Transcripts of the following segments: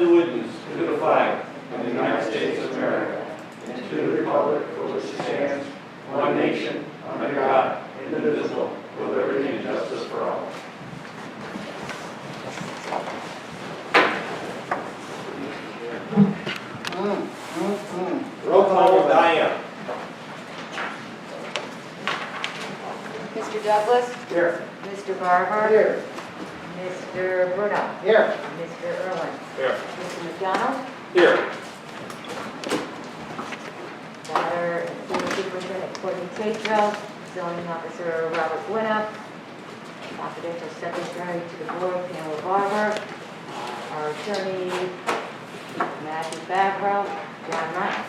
allegiance to the flag of the United States of America and to the republic for which it stands, one nation, under God, indivisible, with liberty and justice for all. Roll call, Diane. Mr. Douglas? Here. Mr. Barber? Here. Mr. Bruno? Here. Mr. Irwin? Here. Mr. McDonald? Here. Water and Sewer Superintendent Courtney Tatro, Zoning Officer Robert Winup, Confidential Secretary to the Board Pamela Barber, our Attorney Matthew Favreau, John Martin.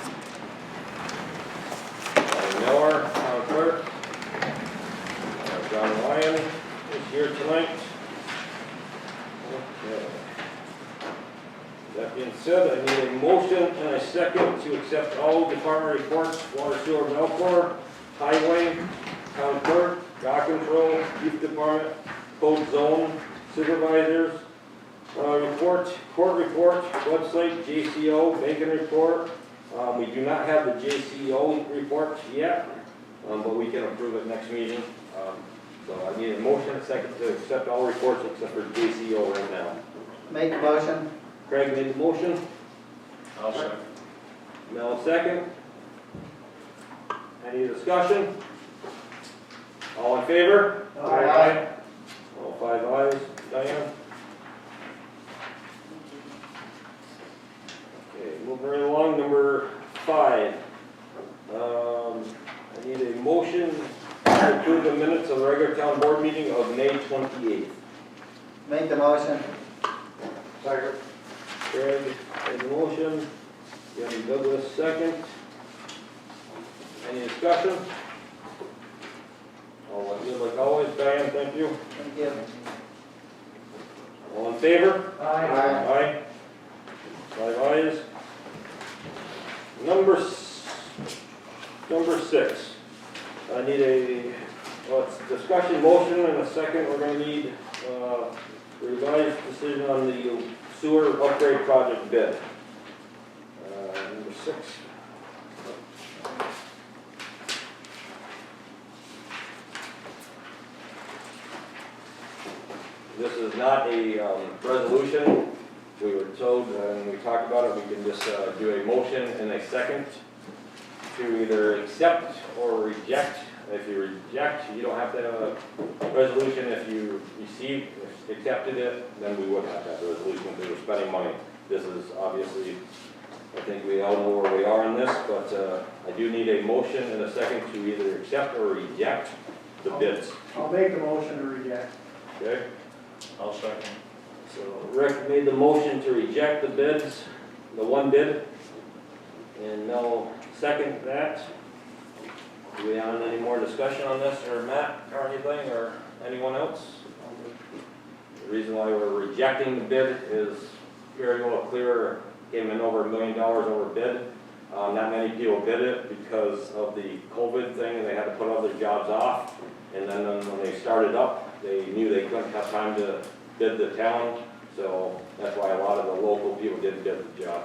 Miller, Town Clerk. John Ryan is here tonight. Okay. That being said, I need a motion and a second to accept all department reports, water, sewer, mail core, highway, town clerk, dock control, youth department, code zone, supervisors, report, court report, website, JCO, banking report. We do not have the JCO report yet, but we can approve it next meeting. So I need a motion and a second to accept all reports except for JCO right now. Make a motion. Craig made the motion. I'll second. Mel second. Any discussion? All in favor? Aye. All 5 ayes. Diane? Okay, moving right along, number 5. I need a motion to approve the minutes of the regular town board meeting of May 28th. Make the motion. Second. Craig made the motion. Jenny Douglas second. Any discussion? All good like always. Diane, thank you. Thank you. All in favor? Aye. Aye. 5 ayes. Number 6. I need a discussion motion and a second. We're going to need revised decision on the sewer upgrade project bid. Number 6. This is not a resolution. We were told, and we talked about it, we can just do a motion and a second to either accept or reject. If you reject, you don't have to have a resolution. If you accepted it, then we would have to have a resolution because we're spending money. This is obviously, I think we all know where we are in this, but I do need a motion and a second to either accept or reject the bids. I'll make the motion to reject. Okay? I'll second. So Rick made the motion to reject the bids, the one bid, and Mel second that. Do we have any more discussion on this, or Matt, or anything, or anyone else? The reason why we're rejecting the bid is very well clear, came in over $1 million over bid. Not many people bid it because of the COVID thing, and they had to put other jobs off. And then when they started up, they knew they couldn't have time to bid the town, so that's why a lot of the local people didn't bid the job.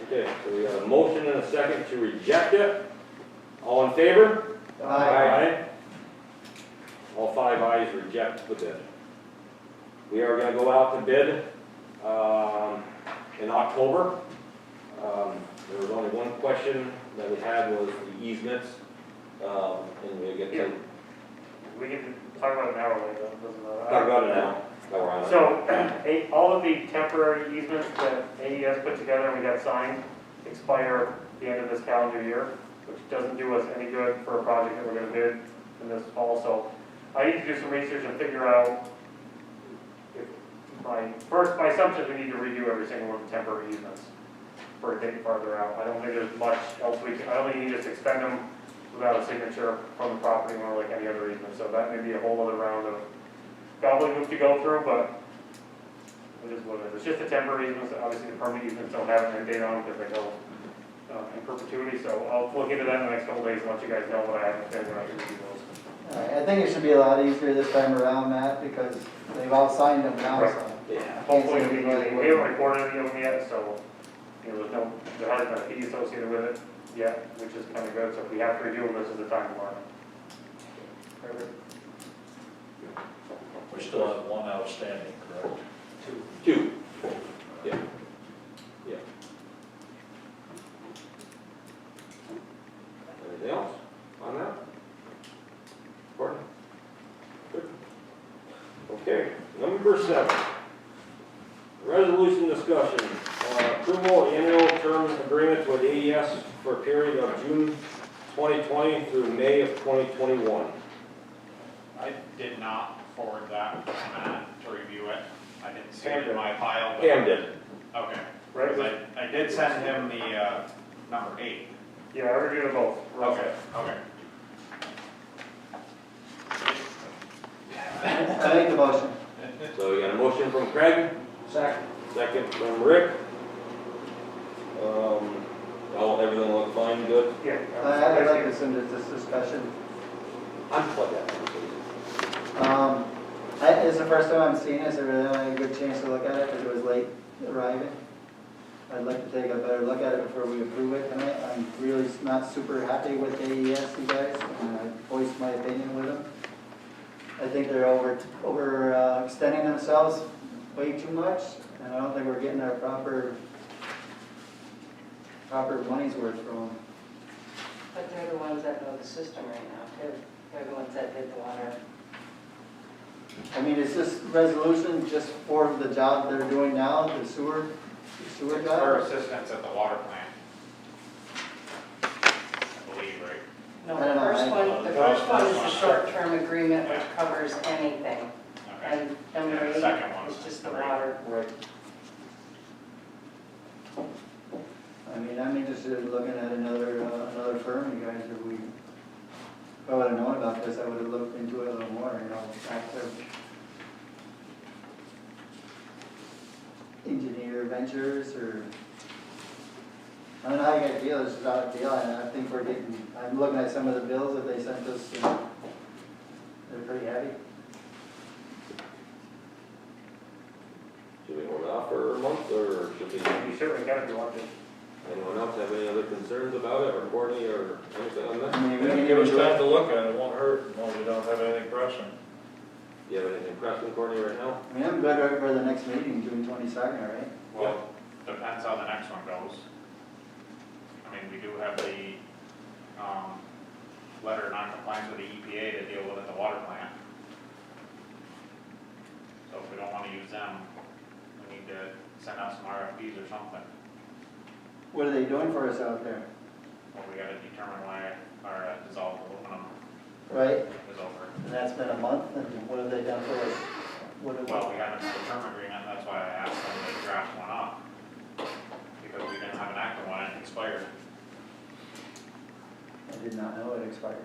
Okay, so we have a motion and a second to reject it. All in favor? Aye. All 5 ayes reject the bid. We are going to go out to bid in October. There was only one question that we had was the easements, and we get to We can talk about it now or later, doesn't matter. talk about it now. While we're on it. So, all of the temporary easements that AES put together and we got signed expire at the end of this calendar year, which doesn't do us any good for a project that we're gonna bid in this fall. So, I need to do some research and figure out my assumption is we need to redo every single one of the temporary easements for a date farther out. I don't think there's much else I don't think you can just extend them without a signature from the property owner like any other easement. So that may be a whole other round of gobbledygook to go through, but it is what it is. It's just the temporary easements. Obviously, the permanent easements don't have an end date on them because they go in perpetuity. So I'll look into that in the next couple of days and let you guys know what I have to say when I can review those. At think it should be a lot easier this time around, Matt, because they've all signed them now, Right. so. Yeah. Hopefully, we haven't recorded any of them yet, so, there's no, there hasn't been a fee associated with it yet, which is kind of good, so if we have to redo them, this is the time to learn. Perfect. We still have one outstanding, correct? Two. Yeah. Yeah. Anything else on that? Gordon? Good. Okay, number 7. Resolution discussion, approval annual term agreement with AES for a period of June 2020 through May of 2021. I did not forward that to Matt to review it. I didn't see it in my file. but- Pam did. Okay. Right? Because I did send him the, number 8. Yeah, I reviewed them both. Okay. I make the motion. So we got a motion from Craig, second from Rick. Everything look fine, good? Yeah. I'd like to send this discussion. I'm plug that. It's the first time I'm seeing this, I really don't have a good chance to look at it, because it was late arriving. I'd like to take a better look at it before we approve it tonight. I'm really not super happy with AES, you guys, and I voiced my opinion with them. I think they're extending themselves way too much, and I don't think we're getting our proper money's worth from them. But they're the ones that know the system right now, too. They're the ones that did the water. I mean, is this resolution just for the job they're doing now, the sewer For job? assistance at the water plant. I believe, right? No, I don't know, the first one is a short-term agreement which covers anything. Okay. And number Yeah, the 8 second one is just the right. water. Right. I mean, I'm interested in looking at another firm, you guys, if I would have known about this, I would have looked into it a little more, after Engineer Ventures, or, I don't know how you guys feel, this is not a deal, and I think I'm looking at some of the bills that they sent us, and they're pretty heavy. Should we hold off for a month, or should we? You certainly can if you want to. Anyone else have any other concerns about it, or Courtney, or anything on I that? mean, we Yeah, can give us even do time it. to look at it, it won't hurt, no, we don't have anything pressing. Do you have anything pressing, Courtney, right now? I mean, I'm good right for the next meeting, June 22nd, all right? Well, depends how the next one goes. I mean, we do have the, letter of non-compliance with the EPA to deal with at the water plant. So if we don't wanna use them, we need to send out some RFPs or something. What are they doing for us out there, Well, we gotta determine why our dissolved aluminum right? is over. And that's been a month, and what have they done for us? Well, we haven't had a term agreement, that's why I asked them to draft one up. Because we didn't have an active one, and it expired. I did not know it expired.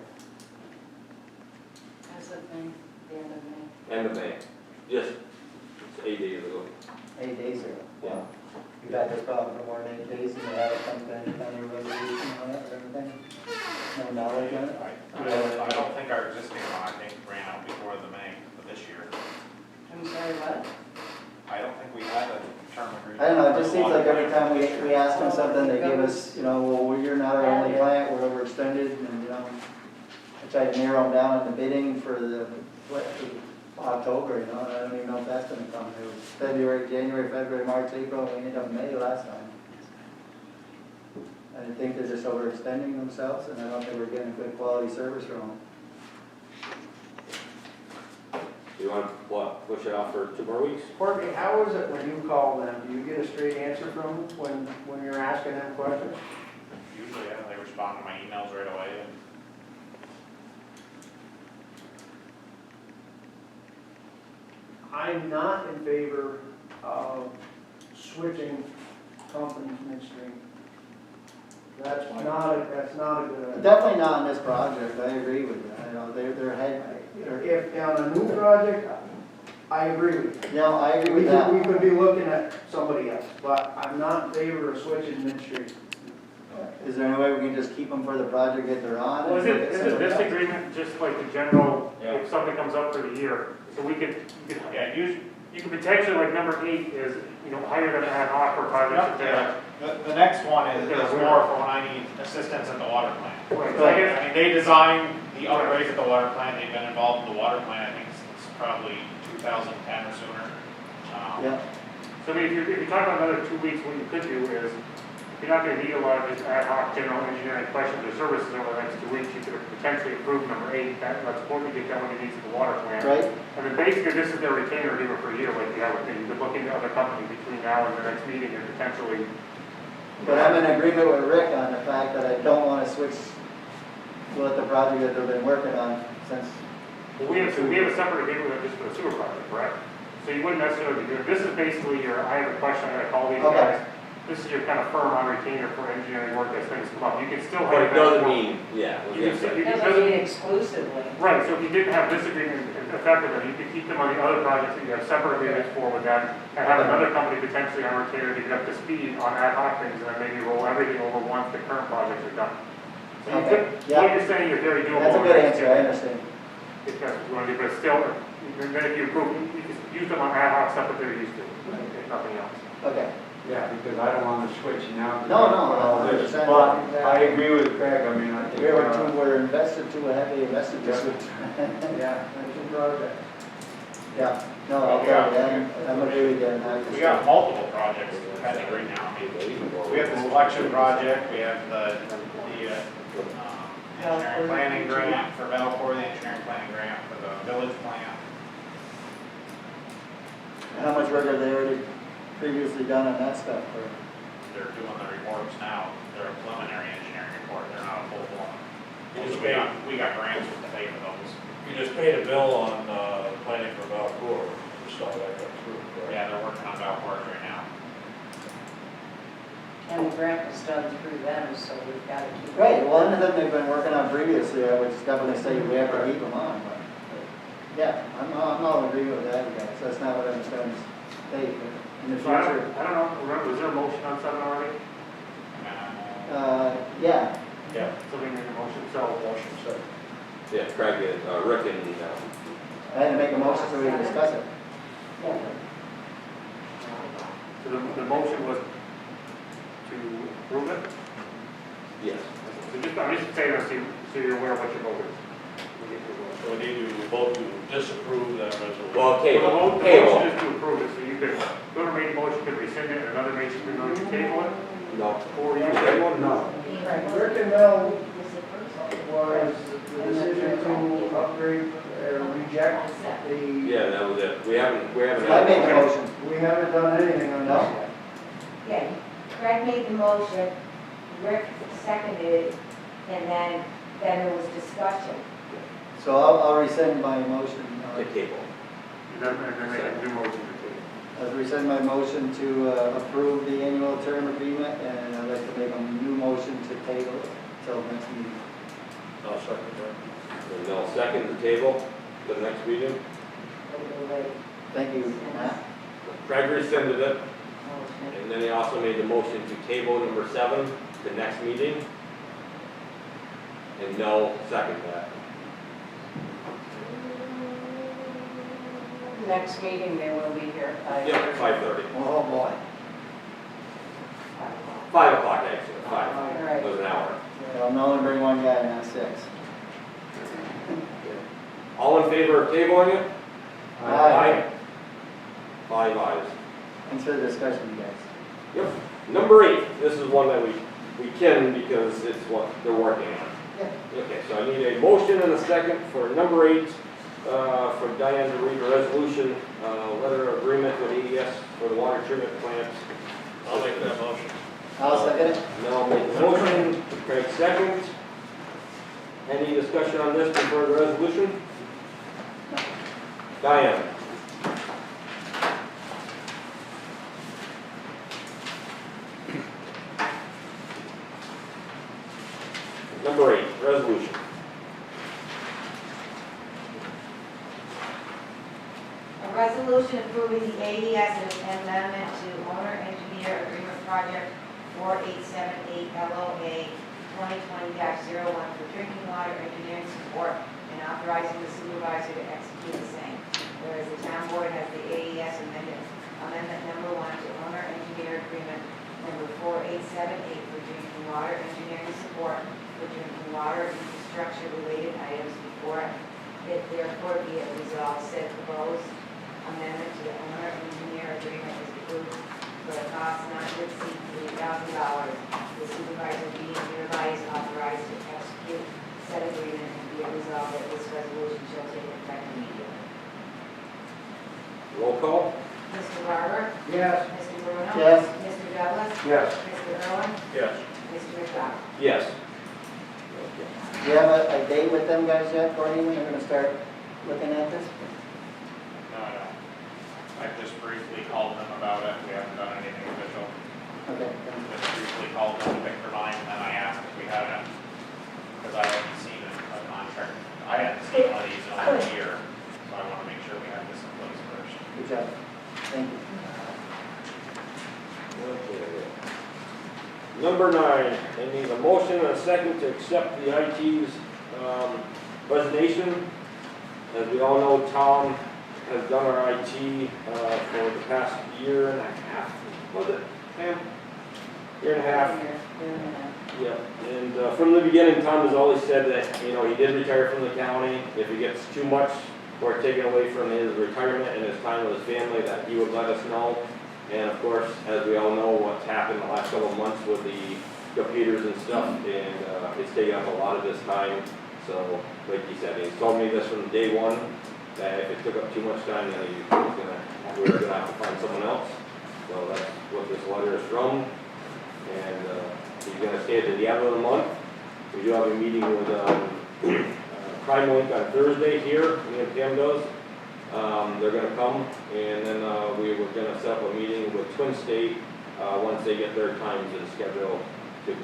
That's the thing, the end of May. End of May, it's 8 days ago. 8 days ago. Yeah. You've had this problem for more than 8 days, and you haven't come to any kind of resolution on it or anything? No knowledge on it? I don't think our existing one, I think, ran out before the May of this year. I'm sorry, what? I don't think we had a term agreement. I don't know, it just seems like every time we ask them something, they give us, well, you're not our only client, we're overextended, and, I tried to narrow them down in the bidding for October, and I don't even know if that's gonna come. It was February, January, February, March, April, we ended up May last time. I think they're just overextending themselves, and I don't think we're getting a good quality service from them. Do you want to, push it off for 2 more weeks? Courtney, how is it when you call them? Do you get a straight answer from them when you're asking them questions? Usually, yeah, they respond to my emails right away. I'm not in favor of switching companies midstream. That's not a good idea. Definitely not on this project, I agree with you, they're ahead. If on a new project, I agree with you. I agree We with that. could be looking at somebody else, but I'm not in favor of switching midstream. Is there any way we can just keep them for the project that they're on? Well, and look at is somebody this else? agreement just like the general, Yeah. if something comes up for the year? So we could, Yeah, usually, you could potentially, like number 8 is, hire them ad hoc for projects that the next one is more for when I need assistance at the water plant. Right, so I guess, I mean, they designed the upgrades at the water plant, they've been involved in the water plant, I think it's probably 2010 or sooner. Yeah, so I mean, if you're talking about another 2 weeks, what you could do is, if you're not gonna need a lot of just ad hoc general engineering questions or services over the next 2 weeks, you could potentially approve number 8, that lets Courtney get done when he needs at the water plant. right? And then basically, this is their retainer agreement for a year, like you have, you could look into other companies between now and the next meeting and potentially. But I'm in agreement with Rick on the fact that I don't wanna switch with the project that they've been working on since, Well, we have a separate agreement with them just for the sewer project, correct? So you wouldn't necessarily be doing, this is basically your, I have a question, I gotta call these Okay. guys. This is your kind of firm on retainer for engineering work as things come up. You can still have. But it doesn't that- mean, yeah, I was You gonna can, say. you can, Doesn't mean exclusively. right, so if you didn't have this agreement effective, then you could keep them on the other projects that you have separate agreements for with them, and have another company potentially on retainer to get up to speed on ad hoc things, and then maybe roll everything over once the current projects are done. So you Okay, could, yeah. what you're saying is very doable. that's a good answer, I understand. If that's what you want to do, but still, then if you approve, you can use them on ad hoc stuff that they're used to, if nothing else. Okay, Yeah, because I don't want to switch now. No, no, All I this, understand. but I agree with Craig, I mean, I think. we're invested too heavily invested this week. Yeah, that's a project. Yeah, no, I'm agree with you on that. We got multiple projects pending right now, I mean, we have the selection project, we have the engineering planning grant for Valcor, the engineering planning grant for the village plan. And how much work have they already previously done on that stuff? Or- They're doing the reports now, they're a preliminary engineering report, they're not a full blown. You just We got grants to pay for those. You just paid a bill on, planning for Valcour, just saw that come through, correct? Yeah, they're working on Valcor right now. And the grant was done through them, so we've got to keep. Right, well, one of them they've been working on previously, I would definitely say we have to keep them on, but, yeah, I'm all in agreement with that, guys, that's not what I'm saying. Hey, in the So I future, don't know, remember, was there a motion on 7 already? yeah, Yeah. Somebody made a motion, so. Motion second. Yeah, Craig and, Rick and, I had to make a motion so we can discuss it. So the motion was to approve it? yes. So just, I'm just saying, so you're aware of what your vote is. So we need to vote to disapprove that resolution. Well, The cable, motion is to approve it, so you could, whoever made the motion could rescind it, and another motion could go to table it, no. or you Table? could. No, Rick and Mel was the decision to upgrade or reject the, Yeah, that was it. We haven't. I made the motion. we haven't done anything on this yet. Okay, Craig made the motion, Rick seconded it, and then there was discussion. So I'll rescind my motion, To cable. And then make a new motion to table. I'll rescind my motion to approve the annual term agreement, and I'd like to make a new motion to table it till next meeting. I'll second that. And they'll second the table to the next meeting. Thank you, Matt. Craig rescinded it, and then he also made the motion to table number 7 to next meeting. And no second that. Next meeting, they will be here. Yep, 5:30. Oh, boy. 5 o'clock actually, 5. All right. It was an hour. Well, I'm only bring one guy, not 6. All in favor of tabling it? Aye. 5 ayes. Thanks for the discussion, you guys. Yep. Number 8, this is one that we can because it's what they're working on. Okay, so I need a motion and a second for number 8, for Diane to read a resolution, letter of agreement with AES for the water treatment plant. I'll make that motion. I'll second it. Mel made the motion, Craig second. Any discussion on this before the resolution? Diane? Number 8, resolution. A resolution approving the AES amendment to owner-engineer agreement project 4878 LOA 2020-01 for drinking water engineering support and authorizing the supervisor to execute the same. Whereas the town board has the AES amendment number 1 to owner engineer agreement number 4878 for drinking water engineering support for drinking water infrastructure related items before it therefore be it resolved said proposed amendment to the owner engineer agreement is approved for a cost not to exceed $3,000. The supervisor being hereby is authorized to execute said agreement and be it resolved that this resolution shall take effect immediately. Roll call? Mr. Barber? Yes. Mr. Bruno? Yes. Mr. Douglas? Yes. Mr. Irwin? Yes. Mr. McDonald? Yes. Do you have a date with them guys yet, Courtney, when they're gonna start looking at this? No, I don't. I've just briefly called them about it, we haven't done anything official. Okay. Just briefly called them to pick their mind, and then I asked if we had it, because I hadn't seen a contract, I hadn't seen one of these in over a year, so I wanna make sure we have this in place first. Good job. Thank you. Okay. Number 9, I need a motion and a second to accept the IT's resignation. As we all know, Tom has done our IT for the past year and a half, was it, Pam? Year and a half. Yeah, and from the beginning, Tom has always said that, you know, he did retire from the county. If he gets too much or taken away from his retirement and his time with his family, that he would let us know. And of course, as we all know, what's happened the last couple of months with the computers and stuff, and it's taken up a lot of his time. So, like he said, he's told me this from day one, that if it took up too much time, then we were gonna have to find someone else. So that's what this letter is from. And he's gonna stay to the end of the month. We do have a meeting with Crime Link on Thursday here, me and Pam does. They're gonna come, and then we were gonna set up a meeting with Twin State once they get their times and schedule to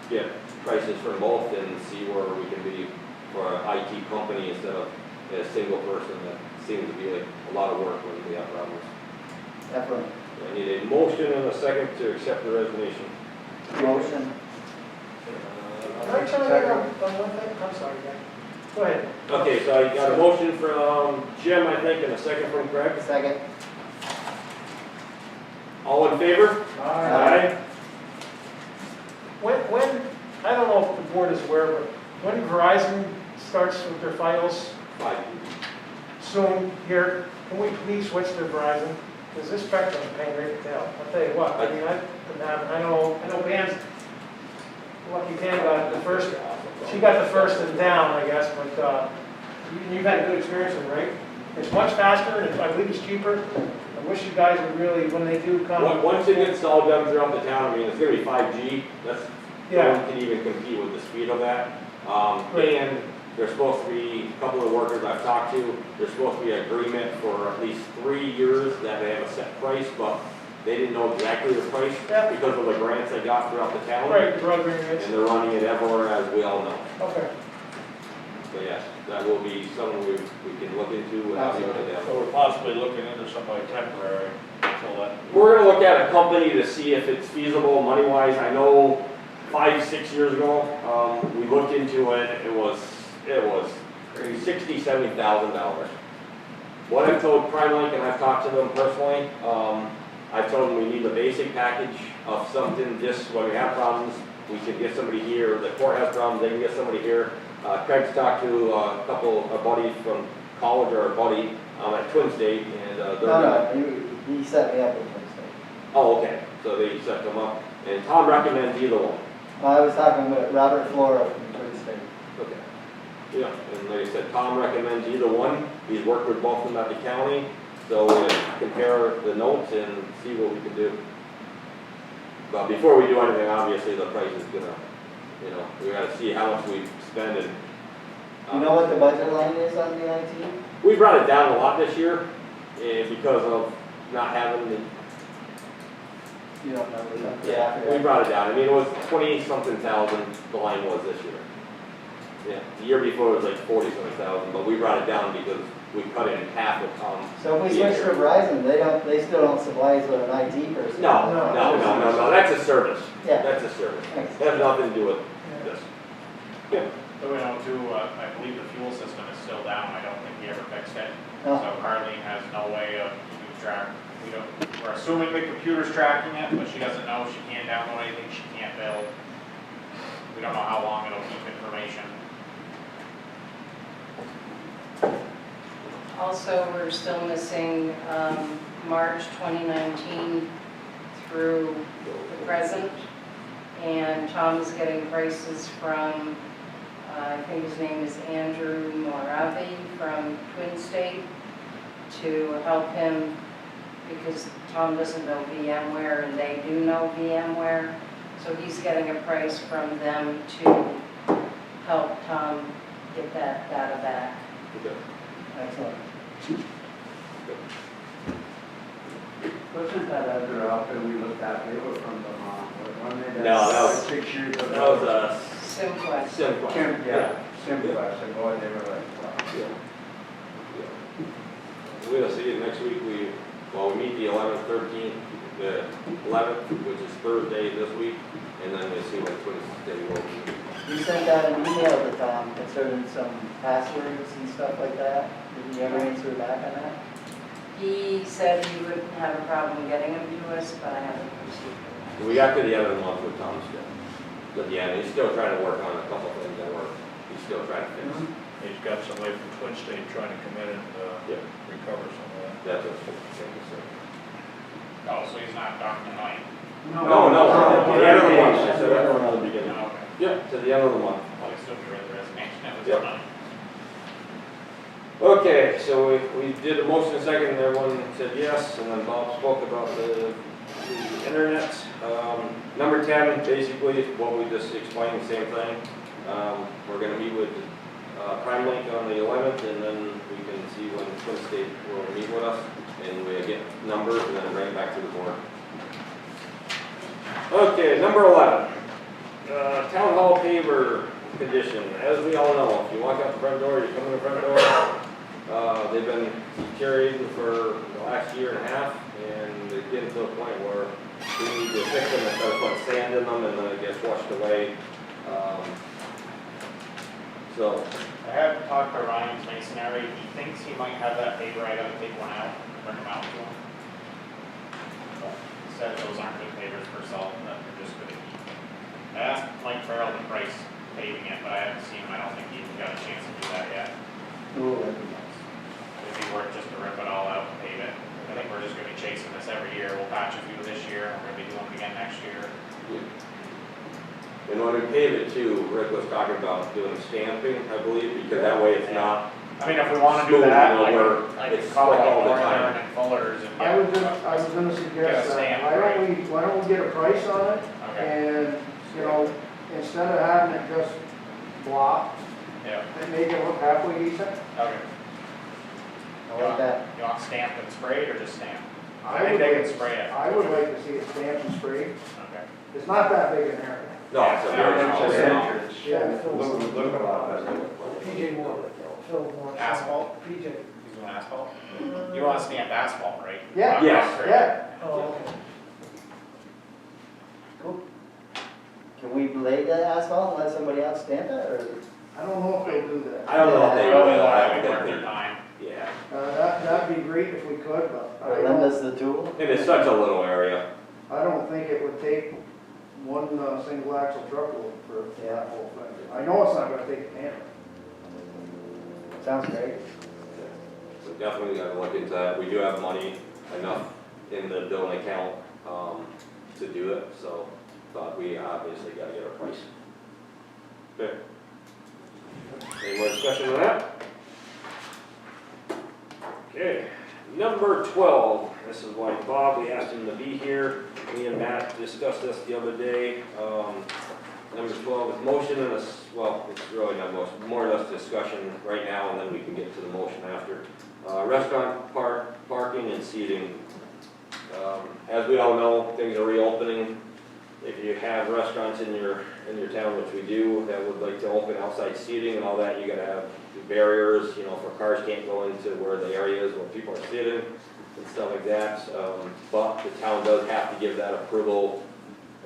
get prices from both and see where we can be for an IT company instead of a single person that seems to be like a lot of work when we have problems. Definitely. I need a motion and a second to accept the resignation. Motion. Actually, I got one thing, I'm sorry, guys. Go ahead. Okay, so I got a motion from Jim, I think, and a second from Craig. Second. All in favor? Aye. When, I don't know if the board is aware, but when Verizon starts with their Fios Aye. soon here, can we please switch to Verizon? Because this Spectrum is paying right to tell. I'll tell you what, I mean, I know Pam's, lucky Pam got the first, she got the first and down, I guess, but you've had a good experience with it, right? It's much faster, and I believe it's cheaper. I wish you guys would really, when they do come. Once it gets all done throughout the town, I mean, it's gonna be 5G, that's, no Yeah. one can even compete with the speed of that. Right. And there's supposed to be, a couple of workers I've talked to, there's supposed to be an agreement for at least 3 years that they have a set price, but they didn't know exactly the price Yeah. because of the grants they got throughout the town. Right, the drug agreements. And they're running it everywhere, as we all know. Okay. So yes, that will be something we can look into without even a doubt. So we're possibly looking into somebody temporary until that. We're gonna look at a company to see if it's feasible money-wise. I know 5-6 years ago, we looked into it, it was $60,000, $70,000. What I've told Crime Link, and I've talked to them personally, I've told them we need the basic package of something, just when we have problems, we can get somebody here, the court has problems, they can get somebody here. Craig's talked to a buddy from college, or a buddy at Twin State, and they're gonna. He set me up with Twin State. Oh, okay, so they set them up, and Tom recommends either one. I was talking with Robert Flora from Twin State. Okay. Yeah, and like I said, Tom recommends either one. He's worked with both of them at the county, so we'll compare the notes and see what we can do. But before we do anything, obviously the price is gonna, you know, we gotta see how much we spend and. You know what the budget line is on the IT? We brought it down a lot this year, because of not having the. You don't know. Yeah, we brought it down. I mean, it was 20-something thousand, the line was this year. Yeah, the year before it was like 40-something thousand, but we brought it down because we cut it in half with So if we switch to Verizon, they still don't supply us with an IT person? No, that's a service. Yeah. That's a service. Thanks. It has nothing to do with this. Yeah. So we don't do, I believe the fuel system is still down, I don't think we ever fixed it. Oh. So Carleen has no way of keeping track, we're assuming the computer's tracking it, but she doesn't know, she can't download anything, she can't build. We don't know how long it'll keep information. Also, we're still missing March 2019 through the present. And Tom's getting prices from, I think his name is Andrew Moravi from Twin State to help him because Tom doesn't know VMware and they do know VMware. So he's getting a price from them to help Tom get that data back. Okay. Excellent. Wasn't that other outfit we looked at, they were from Vermont, wasn't it? No, that was- 6 years ago. That was a Simplex. simple. Yeah, Simplex, and boy, they were like, wow. Yeah. We'll see you next week. We meet the 11th, 13th, the 11th, which is Thursday this week, and then we'll see what Twin State will be. You sent out an email to Tom concerning some passwords and stuff like that. Did you ever answer back on that? He said he wouldn't have a problem getting them to us, but I haven't received them. We got to the end of the month with Tom still. But yeah, he's still trying to work on a couple things that work. He's still trying to fix. He's got somebody from Twin State trying to come in and Yeah. recover some of that. That's what I'm saying. Oh, so he's not Dr. Knight? No, the end of the month. I said that from the No, beginning. okay. Yeah, to the end of the month. Well, I still get rid of the resignation, that was Yep. done. Okay, so we did a motion and second, and everyone said yes, and then Bob spoke about the internet. Number 10, basically, what we just explained, the same thing. We're gonna meet with Prime Link on the 11th, and then we can see when Twin State will meet with us, and we get numbers, and then bring it back to the board. Okay, number 11, Town Hall paver condition. As we all know, if you walk out the front door, you come in the front door, they've been deteriorating for the last year and a half, and they're getting to a point where we need to fix them instead of putting sand in them, and then it gets washed away. So, I have talked to Ryan's masonry, he thinks he might have that paper, I gotta take one out, bring them out to him. But he said those aren't good papers for salt, that they're just good to keep. I asked Mike Farrell to price paving it, but I haven't seen him, I don't think he even got a chance to do that yet. Ooh, that'd be nice. It'd be worth just to rip it all out and pave it. I think we're just gonna be chasing this every year, we'll patch a few this year, we're gonna be doing it again next year. and when we pave it too, Rick was talking about doing stamping, I believe, because that way it's not, I mean, if we wanna do Smooth, that, you know, I where could it's call it like all the Warren time. and Fuller's and I was get. gonna Get a suggest stamp, that, why don't we get a price on it? Okay, And, you know, instead of having it just block, yeah, and make it look halfway decent, okay. I like that. You want stamped and sprayed or just stamped? I I think would they like- can spray it. I would like to see it stamped and sprayed. Okay. It's not that big an area. no, it's a very Yeah, small it's amount. Entrance. Yeah. Look a lot better. PJ Moore. Phil Moore. Asphalt? PJ. He's doing asphalt? You want stamped asphalt, right? Yeah. Not Yes. concrete. Yeah. Oh, okay. Can we lay the asphalt and let somebody else stamp it, or? I don't know if they'll do that. I don't know if they Well, will, I that'd be think worth they, their time. yeah. That'd be great if we could, but Or lend us the tool? And it's such a little area. I don't think it would take one single axle truckload for that whole thing. I know it's not gonna take a camera. Sounds great. So definitely gotta look into that. We do have money enough in the building account, to do it, so thought we obviously gotta get our price. Okay. Any more discussion on that? Okay, number 12, this is why Bob, we asked him to be here. Me and Matt discussed this the other day. Number 12 is motion and well, it's really not motion, more or less discussion right now, and then we can get to the motion after. Restaurant parking and seating. As we all know, things are reopening. if you have restaurants in your town, which we do, that would like to open outside seating and all that, you gotta have barriers, for cars can't go into where the area is where people are sitting and stuff like that. But the town does have to give that approval,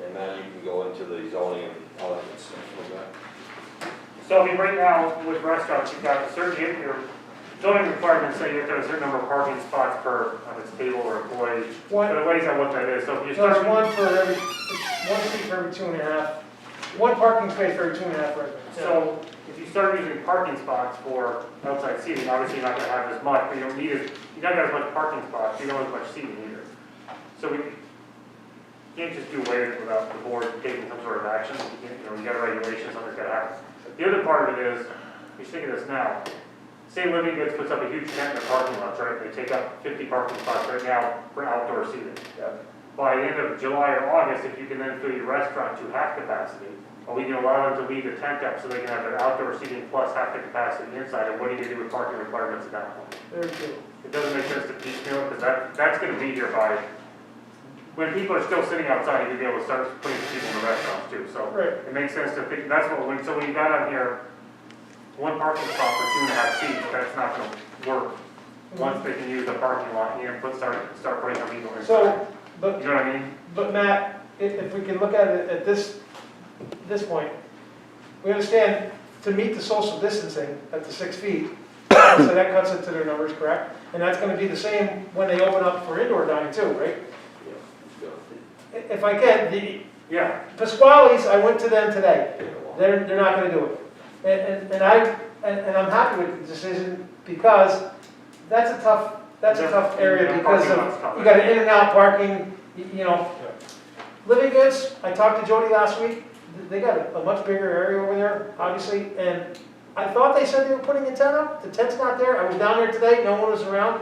and then you can go into the zoning and all that good stuff like that. So I mean, right now with restaurants, you've got a certain, your zoning requirements say you have to have a certain number of parking spots per, if it's table or employee. But it lays out what that is, so if you So start. there's one seat for every 2.5, one parking space for every 2.5 residents. So if you start using parking spots for outside seating, obviously you're not gonna have as much, but you don't need as, you're not gonna have as much parking spots, you don't have as much seating either. So we can't just do away with it without the board taking some sort of action. You got a regulation, something's gotta happen. The other part of it is, you think of this now, say Living Goods puts up a huge tent in the parking lots, right? They take up 50 parking spots right now for outdoor seating. By the end of July or August, if you can then fill your restaurant to half capacity, or we can allow them to leave the tent up so they can have their outdoor seating plus half the capacity inside, and what do you do with parking requirements at that point? Very true. It doesn't make sense to piecemeal, because that's gonna be here by, when people are still sitting outside, you're gonna be able to start putting people in the restaurants too, so. Right. It makes sense to think, that's what, so when you got on here, one parking spot for 2.5 seats, that's not gonna work. Once they can use the parking lot, start putting some people inside. So, but, You know what I mean? but Matt, if we can look at it at this point, we understand to meet the social distancing at the 6 feet, so that cuts into their numbers, correct? And that's gonna be the same when they open up for indoor dining too, right? If I can, the Yeah. Pasquale's, I went to them today. They're not gonna do it. And I'm happy with the decision because that's a tough area because of, you got an in and out parking, Living Goods, I talked to Jody last week, they got a much bigger area over there, obviously, and I thought they said they were putting a tent up, the tent's not there, I was down there today, no one was around.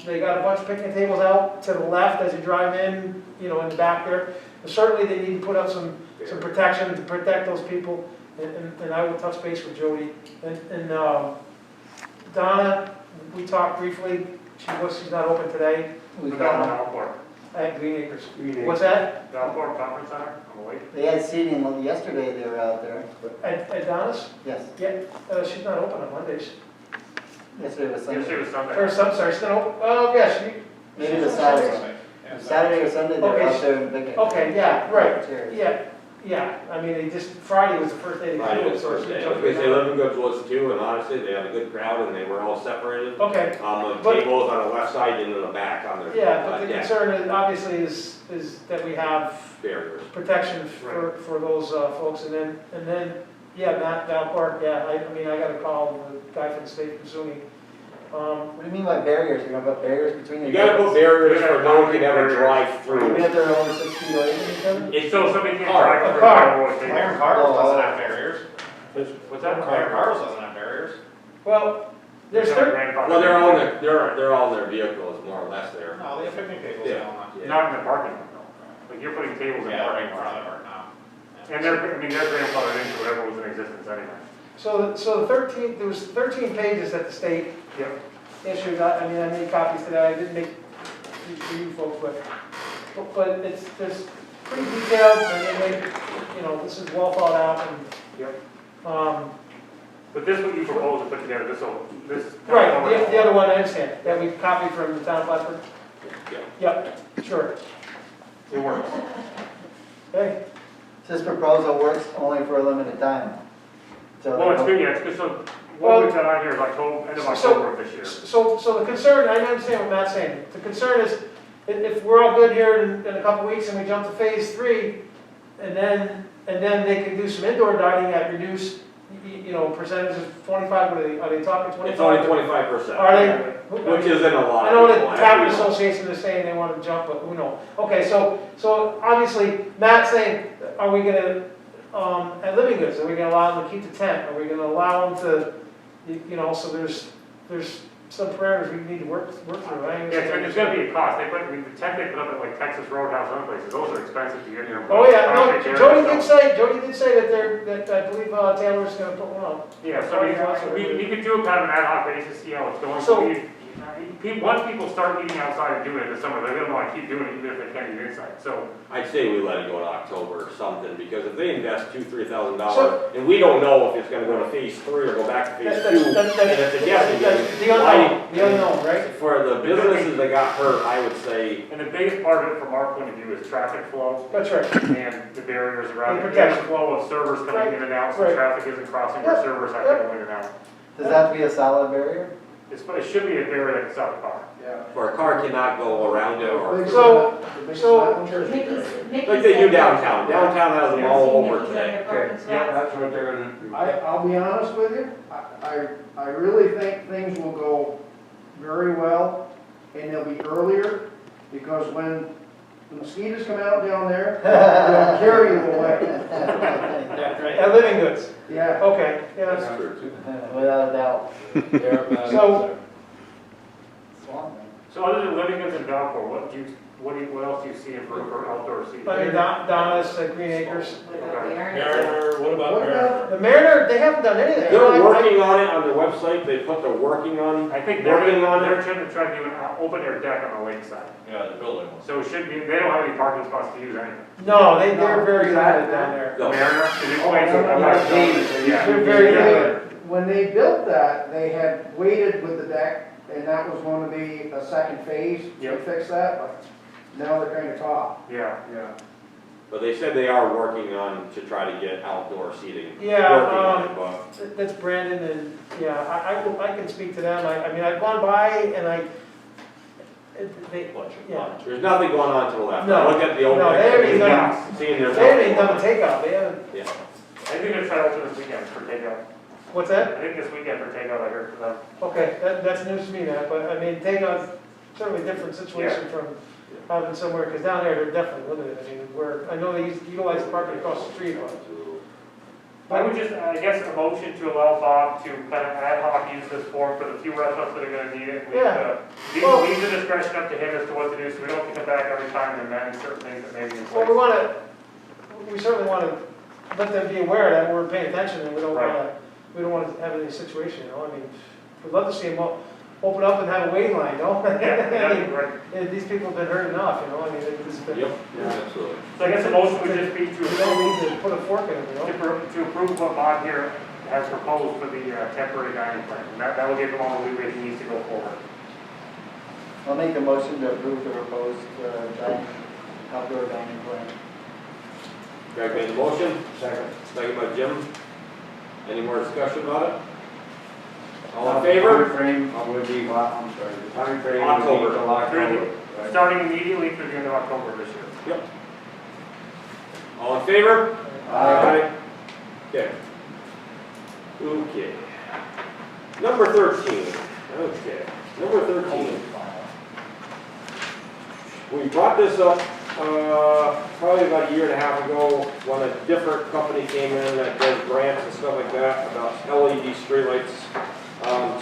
They got a bunch of picnic tables out to the left as you drive in, in the back there. Certainly they need to put up some protection to protect those people, and I will touch base with Jody. And Donna, we talked briefly, she's not open today. We've Down in got, Alport. At Green Acres. Green Acres. What's that? The Alport Conference Center, on the lake. they had seating, yesterday they were out there, At Donna's? yes, Yeah, she's not open on Mondays. yesterday was Yesterday Sunday. was Sunday. Or some, sorry, she's not open, oh, yeah, Maybe it was Saturday. Saturday or Sunday, they were Okay, out there and picking. okay, yeah, right. Chairs. Yeah, I mean, Friday was the first day. they could Friday do it, was the so first she day. jumped Because in. they Living Goods was too, and honestly, they had a good crowd and they were all separated. Okay, The But- tables on the left side and in the back on the. yeah, but the deck. concern is, obviously is that we have Barriers. protection for those folks, and then, yeah, Matt Valpark, yeah, I mean, I got a call, the guy from the state from SUNY. What do you mean by barriers? You're gonna put barriers between the. You gotta put barriers for no one can ever drive through. Even if they're over 6 feet away from each other? It's So somebody can't Car. drive through. Car. Iron Cars doesn't have barriers. What's that? Iron Cars doesn't have barriers. Well, there's It's not 30, grandfathered. Well, they're all in their vehicles, more or less there. No, they have picnic tables Yeah. and all that. Not in the parking lot though. Like you're putting tables in the Yeah, right parking in front lot. of it now. And they're grandfathered into whatever was in existence anyway. so the 13, there was 13 pages that the state Yep. issued, I mean, I made copies today, I didn't make for you folks, but it's pretty detailed, and this is well thought out, and, Yep. um, But this, what you propose to put together, this. right, the other one, I understand, that we copied from the town of Plattsburgh. Yeah. Yep, sure, It works. okay, This proposal works only for a limited time. Till Well, they it's come- good, yeah, it's good, so Well, what we've got on here is October, end of October of this year. so the concern, I understand what Matt's saying, the concern is, if we're all good here in a couple weeks and we jump to phase 3, and then they can do some indoor dining at reduced, percentage of 25, are they talking 25? It's only 25%. Are they? Which isn't a lot. I know the People, Tavern actually. Association is saying they want to jump, but who knows? Okay, so obviously, Matt's saying, are we gonna, at Living Goods, are we gonna allow them to keep the tent? Are we gonna allow them to, so there's some parameters we need to work through. I Yeah, understand. it's gonna be a cost, the tent they put up at like Texas Roadhouse and other places, those are expensive to get here. Oh, yeah, no, Concrete Jody chairs, did say that I believe Taylor's gonna put one up. Yeah, so we could do a kind of an ad hoc basis, see how it's going. So- We Once people start eating outside and doing it this summer, they're gonna wanna keep doing it even if they can't eat inside, so. I'd say we let it go to October or something, because if they invest $2,000-3,000, and we don't know if it's gonna go to phase 3 or go back to phase 2, and it's a guessing That's the game, unknown, the unknown, right? for the businesses that got hurt, I would say, And the biggest part of it from our point of view is traffic flow That's right. and the barriers around And it. protection. And the flow of servers coming in and out, so Right. traffic isn't crossing where Yep. servers have to go in and out. Does that have to be a solid barrier? It should be a barrier that can stop the car. Yeah. where a car cannot go around it, or, So- so- Mickey's like they do downtown. Downtown has them all over Mickey's on today. your parking spots? That's what they're gonna do. I'll be honest with you, I really think things will go very well, and they'll be earlier, because when the mosquitoes come out down there, they'll carry you away. And living goods, Yeah. okay, yeah, that's, That's true too. Without a doubt. so, Swamp, man. So other than living goods and Valcor, what else do you see for outdoor seating? I mean, Donna's Green Acres. What about the Aaron? Mariner, what about What Mariner? about, The Mariner, they haven't done anything. They're working on it on their website, they put they're working on, I think Working on they're trying to do an open air deck on the lakeside. Yeah, the building one. So it should be, they don't have any parking spots to use anyway. No, they're very limited down there. no. Mariner, is it place? no, Yeah. They're very limited. when they built that, they had waited with the deck, and that was going to be a second phase to Yep. fix that, but now they're kind of caught. Yeah. Yeah. But they said they are working on to try to get outdoor seating. Yeah, Working on it, but That's Brandon and, yeah, I can speak to them, I mean, I've gone by and they, yeah. there's nothing going on to the left. No. Look at the old. No, they haven't done- Seeing their. They haven't even done a takeout, they haven't, Yeah. I think they're trying to open this weekend for takeout. what's that? I think this weekend for takeout, I heard from them. Okay, that's news to me, Matt, but I mean, takeout's certainly a different situation from having somewhere, because down there, they're definitely limited, I mean, I know they utilize the parking across the street, but. I would just, I guess, a motion to allow Bob to kind of ad hoc use this form for the few restaurants that are gonna need it. Yeah. Well- Leave the discretion up to him as to what to do, so we don't have to come back every time and amend certain things that may be in Well, place. we certainly wanna let them be aware that we're paying attention, and we don't wanna have any situation, you know, I mean, we'd love to see them open up and have a waiting line, you know? Yeah, right. These people have been hurt enough, you know, I mean, it's been, Yep, absolutely. So I guess the motion would just be we don't need to put a fork in it, you know? to approve what Bob here has proposed for the temporary dining plan. And that will give him all the leeway he needs to go forward. I'll make a motion to approve the proposed outdoor dining plan. Greg made the motion, Second. second by Jim. Any more discussion about it? All in favor? Frame would be, I'm sorry, the time frame would be October. till October, right? Starting immediately through the end of October this year. Yep. All in favor? Aye. Okay. Okay. Number 13. Okay. Number 13. We brought this up, probably about a year and a half ago, when a different company came in that does grants and stuff like that, about LED streetlights,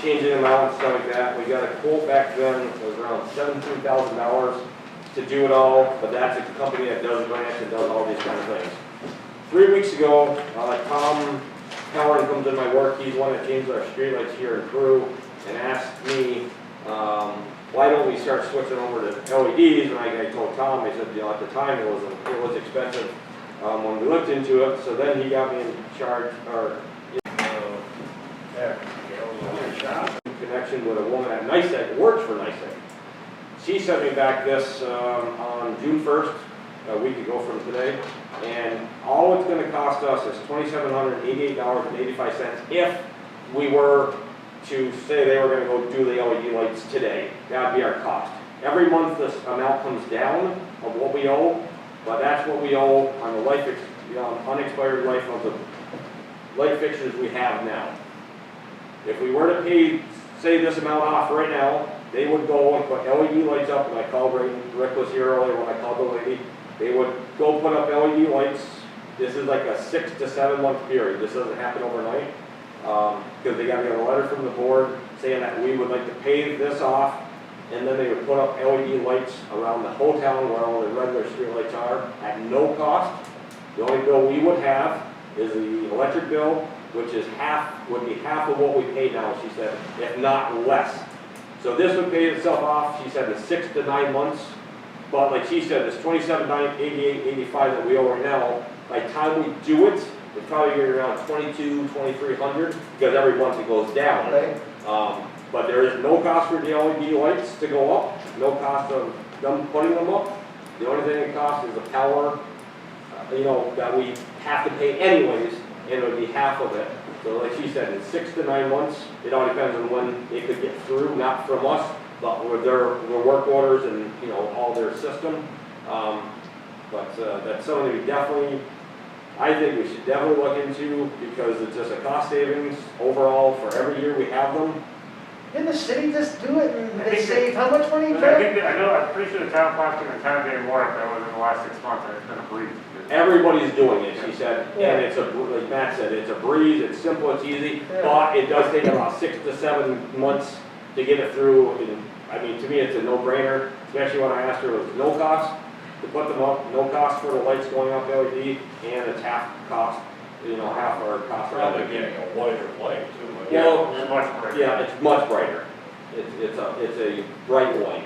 changing them out and stuff like that. We got a quote back then, it was around $17,000 to do it all, but that's a company that does grants and does all these kind of things. 3 weeks ago, Tom Howard comes in my work, he's the one that changed our streetlights here in Peru, and asked me, why don't we start switching over to LEDs? And I told Tom, I said, you know, at the time it was expensive when we looked into it. So then he got me in charge, or in connection with a woman at NICEAG, that works for NICEAG. She sent me back this on June 1st, a week ago from today, and all it's going to cost us is $2,788.85 if we were to say they were going to go do the LED lights today. That would be our cost. Every month this amount comes down of what we owe, but that's what we owe on the life, unexpired life of the light fixtures we have now. If we were to pay, say, this amount off right now, they would go and put LED lights up, and I called Rick was here earlier when I called the lady, they would go put up LED lights. This is like a 6 to 7 month period. This doesn't happen overnight. Because they got to get a letter from the board saying that we would like to pay this off, and then they would put up LED lights around the whole town where all the regular street lights are at no cost. The only bill we would have is the electric bill, which is would be half of what we pay now, she said, if not less. So this would pay itself off, she said, in 6 to 9 months. But like she said, this 27,988.85 that we owe right now, by the time we do it, it's probably gonna be around 2,200 because every month it goes down. Right? But there is no cost for the LED lights to go up, no cost of them putting them up. The only thing it costs is the power, that we have to pay anyways, and it would be half of it. So like she said, in 6 to 9 months, it all depends on when it could get through, not from us, but with their work orders and, all their system. But that's something we definitely, I think we should definitely look into because it's just a cost savings overall for every year we have them. Didn't the city just do it and I they think saved how much money? I think that, I'm pretty sure the town clocked in the town did more if that was in the last 6 months, and it's been a breeze. Everybody's doing it, she said, Yeah. and it's like Matt said, it's a breeze, it's simple, it's easy, Yeah. but it does take about 6 to 7 months to get it through. And, I mean, to me, it's a no-brainer, especially when I asked her, it was no cost to put them up, no cost for the lights going up LED, and it's half cost, half our cost. Probably getting a whiter light too. Well, It's much brighter. yeah, it's much brighter. It's a bright white.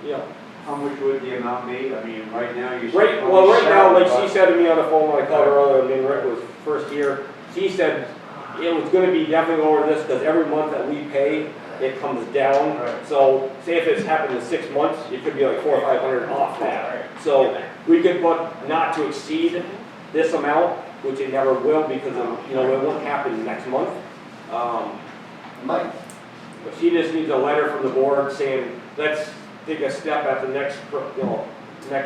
Yeah. How much would the amount be? I mean, right now you said. Right now, like 27, she said to me on the phone when I called her earlier, Rick was first here, she said it was gonna be definitely over this, because every month that we pay, it comes down. Right. So, say if it's happened in 6 months, it could be like 400 or 500 off that. So, we could put not to exceed this amount, which it never will, because of, it won't happen next month. Mike? But she just needs a letter from the board saying, let's take a step at the next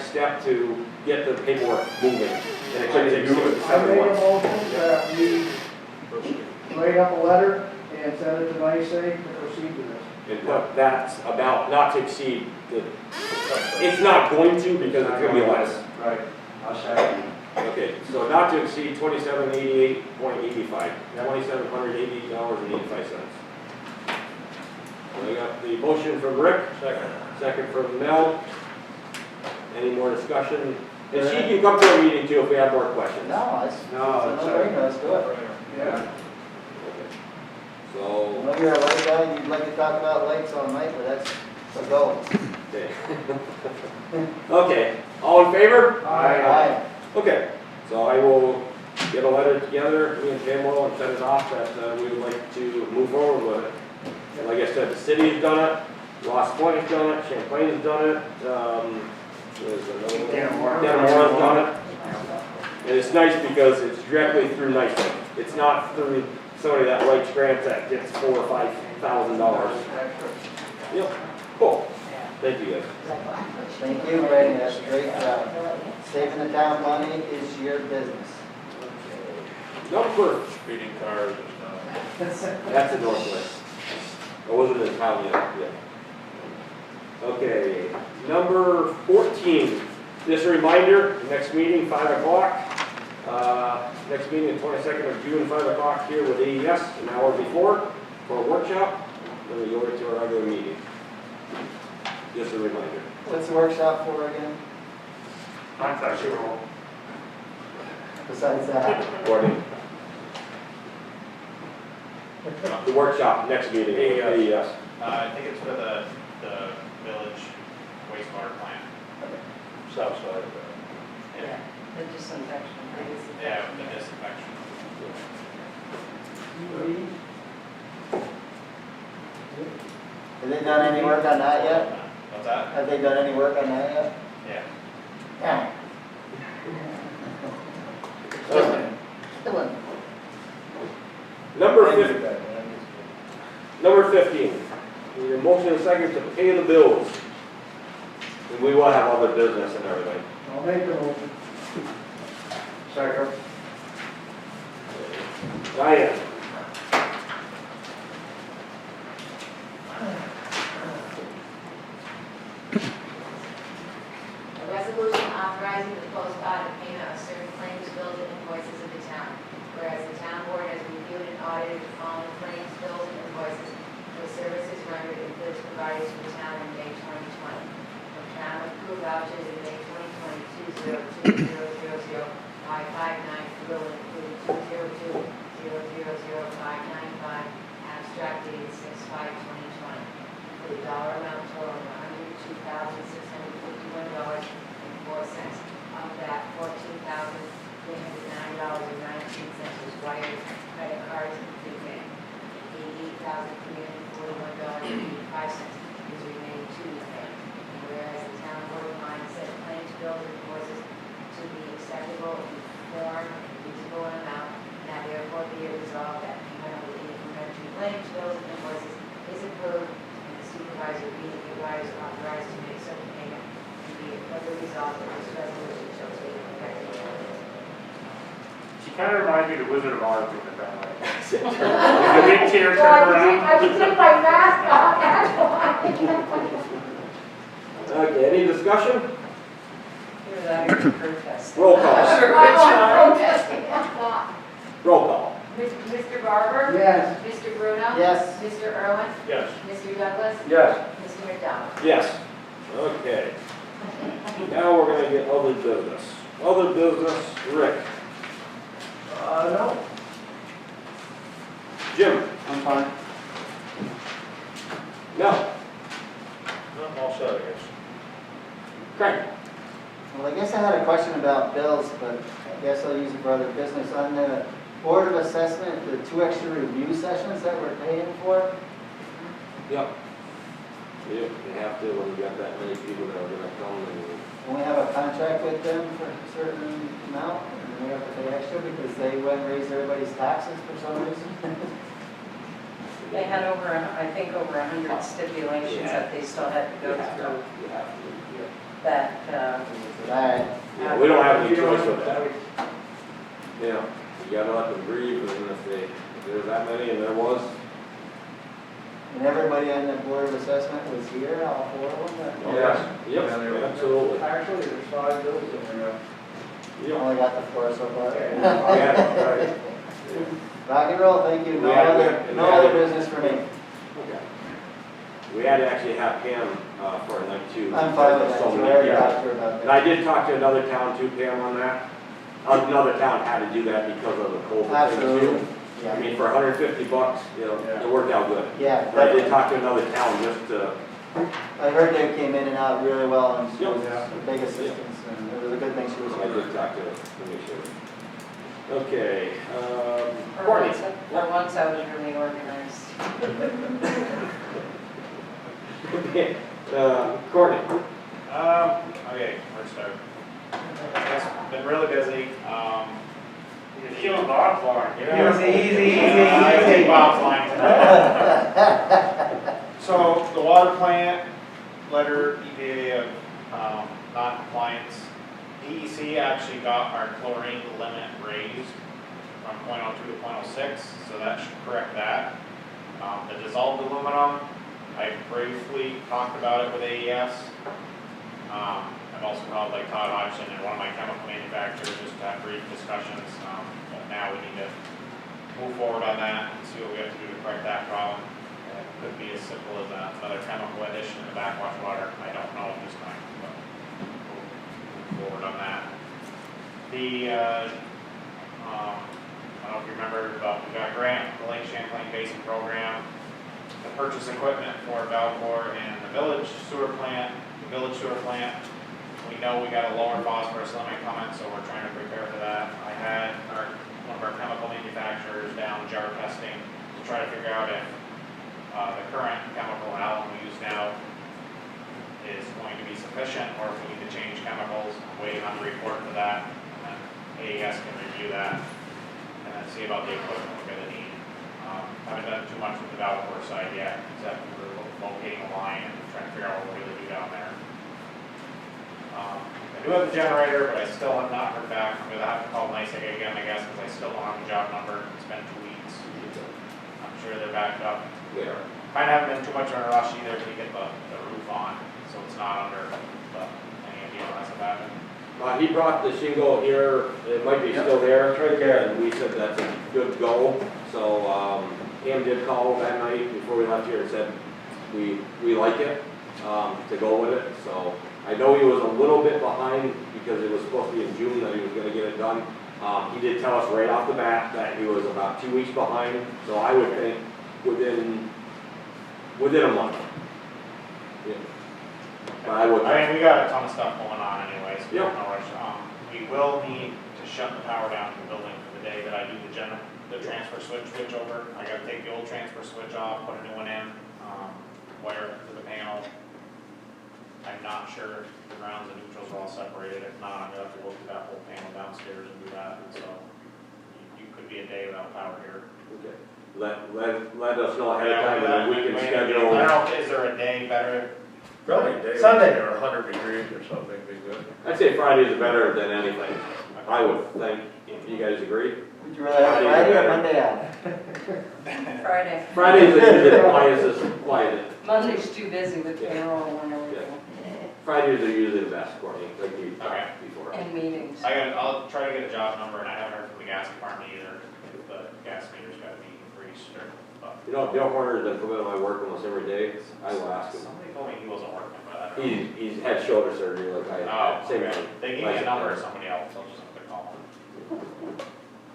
step to get the paperwork moving. And it could take 6 to I 7 make a months. motion that we write up a letter and send it to NICE to proceed with this. And put that's about not to exceed it's not going to because it's gonna be less. Right, I'll second. Okay, so not to exceed $2788.85, $2,788.85. We got the motion from Rick, second from Mel. Any more discussion? And she can come to a meeting too if we have more questions. No, it's No, a no-brainer, let's do it. Yeah. So, I know you're a light guy, and you'd like to talk about lights all night, but that's a go. okay. Okay, all in favor? Aye. Okay, so I will get a letter together, me and Jamwell, and send it off that we would like to move forward with it. And like I said, the city's done it, Lost Point's done it, Champlain's done it, there's another one. Townw's done it. And it's nice because it's directly through NICE. It's not through somebody that writes grants that gets $4,000 or $5,000. Yep, cool. Thank you guys. Thank you, Brady, that's a great job. Saving the town money is your business. Number, Speeding cars and stuff. that's the Northwest. I wasn't in town yet. Okay, number 14. Just a reminder, next meeting, 5 o'clock. Next meeting, the 22nd of June, 5 o'clock here with AES, an hour before, for a workshop. Then we go right to our regular meeting. Just a reminder. What's the workshop for again, Contact Super Bowl. besides that? Gordon. The workshop, next meeting, AES. I think it's for the village wastewater plant. South side of Yeah, the disinfection. Yeah, the disinfection. Have they done any work on that yet? What's that? Have they done any work on that yet? Yeah. Yeah. Okay. Number 15. We need a motion and a second to pay the bills. And we will have other business and everything. I'll make the motion. Second. Diane. A resolution authorizing the postpone of payment of certain claims, bills, and invoices of the town. Whereas the town board has reviewed and audited the following claims, bills, and invoices for services rendered and goods provided to the town in May 2020. From town approved vouchers in May 2020, 202000559 through including 202000595, abstract dated 6/5/2020. for the dollar amount totaling $102,651.04. Of that, $14,309.19 was wired, credit cards, and prepaid. $88,341.85 is remaining to be paid. And whereas the town board of mine said claims bills and invoices to be acceptable in form and reasonable in amount, now therefore be it resolved that payment of the aforementioned claims bills and invoices is approved, and the supervisor be hereby authorized to make such payment, and be it further resolved that this resolution shall take effect immediately. She kind of reminds me of the Wizard of Oz doing it that way. The big chair turned around. I can take my mask off, that's why. Okay, any discussion? Either that or you're protesting. Roll call. I'm protesting, I'm not. Roll call. Mr. Barber? Yes. Mr. Bruno? Yes. Mr. Irwin? Yes. Mr. Douglas? Yes. Mr. McDonald? Yes. Okay. Now we're gonna get other business. Other business, Rick. No, Jim? I'm fine. No. I'm all set, I guess. Craig? Well, I guess I had a question about bills, but I guess I'll use it for other business. On the Board of Assessment, the 2 extra review sessions that we're paying for, Yep. Yep, you have to when you got that many people that are gonna come and. and we have a contract with them for a certain amount, and we have to pay extra because they went and raised everybody's taxes for some reason. They had I think over 100 stipulations that they still had to go through. You have to. That, All right. Yeah, we don't have any choice with that. Yeah, you gotta let them breathe, and if there's that many, and there was. And everybody on the Board of Assessment was here, all 4 of them? Yep, Yeah, absolutely. Actually, there's 5 bills in there. You only got the 4 so far. Yeah, right. Rock and roll, thank you. No other business for me. Okay. We had to actually have Pam for a night too. I'm fine with that. So So I many already people. talked to her about And that. I did talk to another town too, Pam, on that. Another town had to do that because of the COVID thing Absolutely. too. I Yeah. mean, for $150, you know, it worked out good. Yeah. But I did talk to another town just to, I heard they came in and out really well, and she Yep. was a big assistance, and it was a good thing she was I here. did talk to her to make sure. Okay, for Courtney. once I was really organized. Okay, Courtney. Okay, where to start? It's been really busy. You're stealing Bob's line. I take Bob's line tonight. So the water plant letter, EPA of non-compliance. DEC actually got our chlorine limit raised from .02 to .06, so that should correct that. The dissolved aluminum, I briefly talked about it with AES. I've also called like Todd Hodgson and one of my chemical manufacturers just to have brief discussions. But now we need to move forward on that and see what we have to do to correct that problem. It could be as simple as another chemical addition in the backwash water. I don't know at this time, but we'll move forward on that. The, I don't know if you remember, but we got a grant, the Lake Champlain Basin Program, to purchase equipment for Valcor and the village sewer plant. We know we got a lower phosphorus limit coming, so we're trying to prepare for that. I had one of our chemical manufacturers down jar testing to try to figure out if the current chemical alum we use now is going to be sufficient, or if we need to change chemicals. I'm waiting on the report for that, and AES can review that, and then see about the equipment we're gonna need. Haven't done too much with the Valcor side yet, except we're locating a line and trying to figure out what we're gonna do down there. I do have the generator, but I still have not heard back. I'm gonna have to call NYSEG again, I guess, because I still don't have the job number. It's been 2 weeks. I'm sure they're backed up. Yeah. Kind of haven't been too much of a rush either to get the roof on, so it's not under any of the EMS about it. He brought the shingle here, it might be still there. It's right there. And we said that's a good go. So, Pam did call that night before we left here and said, we like it, to go with it. So, I know he was a little bit behind because it was supposed to be in June that he was gonna get it done. He did tell us right off the bat that he was about 2 weeks behind, so I would think within a month. But I would, I mean, we got a ton of stuff going on anyway, so Yep. no rush. We will need to shut the power down in the building for the day that I do the transfer switch over. I gotta take the old transfer switch off, put a new one in, wire it to the panel. I'm not sure if the grounds and neutrals are all separated. If not, I'm gonna have to go through that whole panel downstairs and do that, and so you could be a day without power here. okay. Let us know ahead of time, and then we can I schedule. don't know, is there a day better? Probably day Sunday. or 100 degrees or something be good. I'd say Fridays are better than anything. I would think, if you guys agree. Would you rather have Friday or Monday off? Friday. Fridays are usually the quietest. Monday's too busy with payroll and everything, Fridays are usually the best, Courtney, like we Okay. talked before. and meetings. I'll try to get a job number, and I haven't heard from the gas department either, if the gas meter's gotta be increased or, but. You know, Bill Horner's been coming to my work almost every day. I will ask him. Somebody told me he wasn't working, but I don't know. He's had shoulder surgery like I Oh, had. Same okay. thing. They gave me a number of somebody else, I'll just have to call them.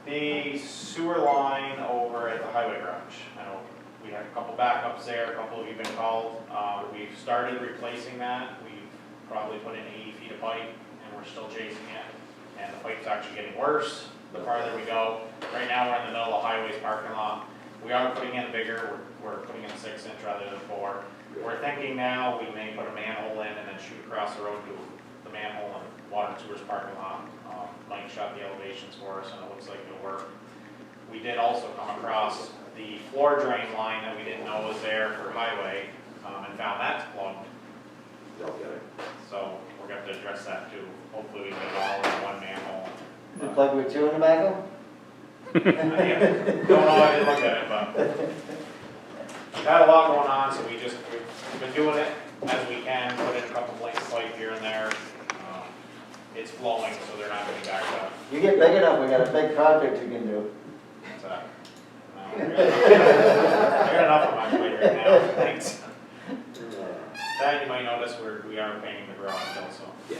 The sewer line over at the highway garage, I know we had a couple backups there, a couple of you been called. We've started replacing that, we've probably put in 80 feet of pipe, and we're still chasing it. And the pipe's actually getting worse the farther we go. Right now, we're in the middle of the highways parking lot. We are putting in bigger, we're putting in 6-inch rather than 4. We're thinking now we may put a manhole in and then shoot across the road to the manhole and water and sewers parking lot. Mike shot the elevations for us and it looks like it'll work. We did also come across the floor drain line that we didn't know was there for highway, and found that's plugged. Okay. So we're going to address that too. Hopefully we can get it all in one manhole. You plug with two in the back? Don't know, I didn't look at it, but we've had a lot going on, so we've been doing it as we can, put in a couple blanks of pipe here and there. It's flowing, so they're not getting backed up. You get big enough, we got a big project you can do. So, I got enough on my plate right now, thanks. That you might notice, we are painting the garage also. Yeah.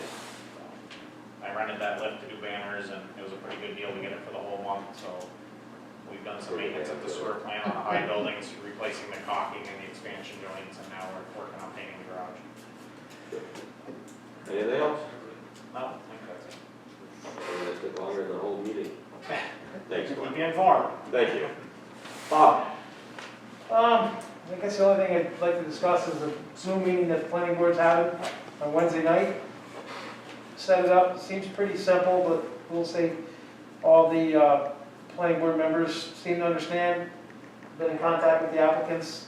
I rented that lift to do banners, and it was a pretty good deal to get it for the whole month, so we've done some maintenance at the sewer plant on the high buildings, replacing the caulking and the expansion joints, and now we're working on painting the garage. Anything else? No, I think that's it. That took longer than the whole meeting. Thanks, Keep Glenn. you informed. Thank you. Bob? I guess the only thing I'd like to discuss is the Zoom meeting that the planning board's having on Wednesday night. Set it up, seems pretty simple, but we'll see. All the planning board members seem to understand, been in contact with the applicants.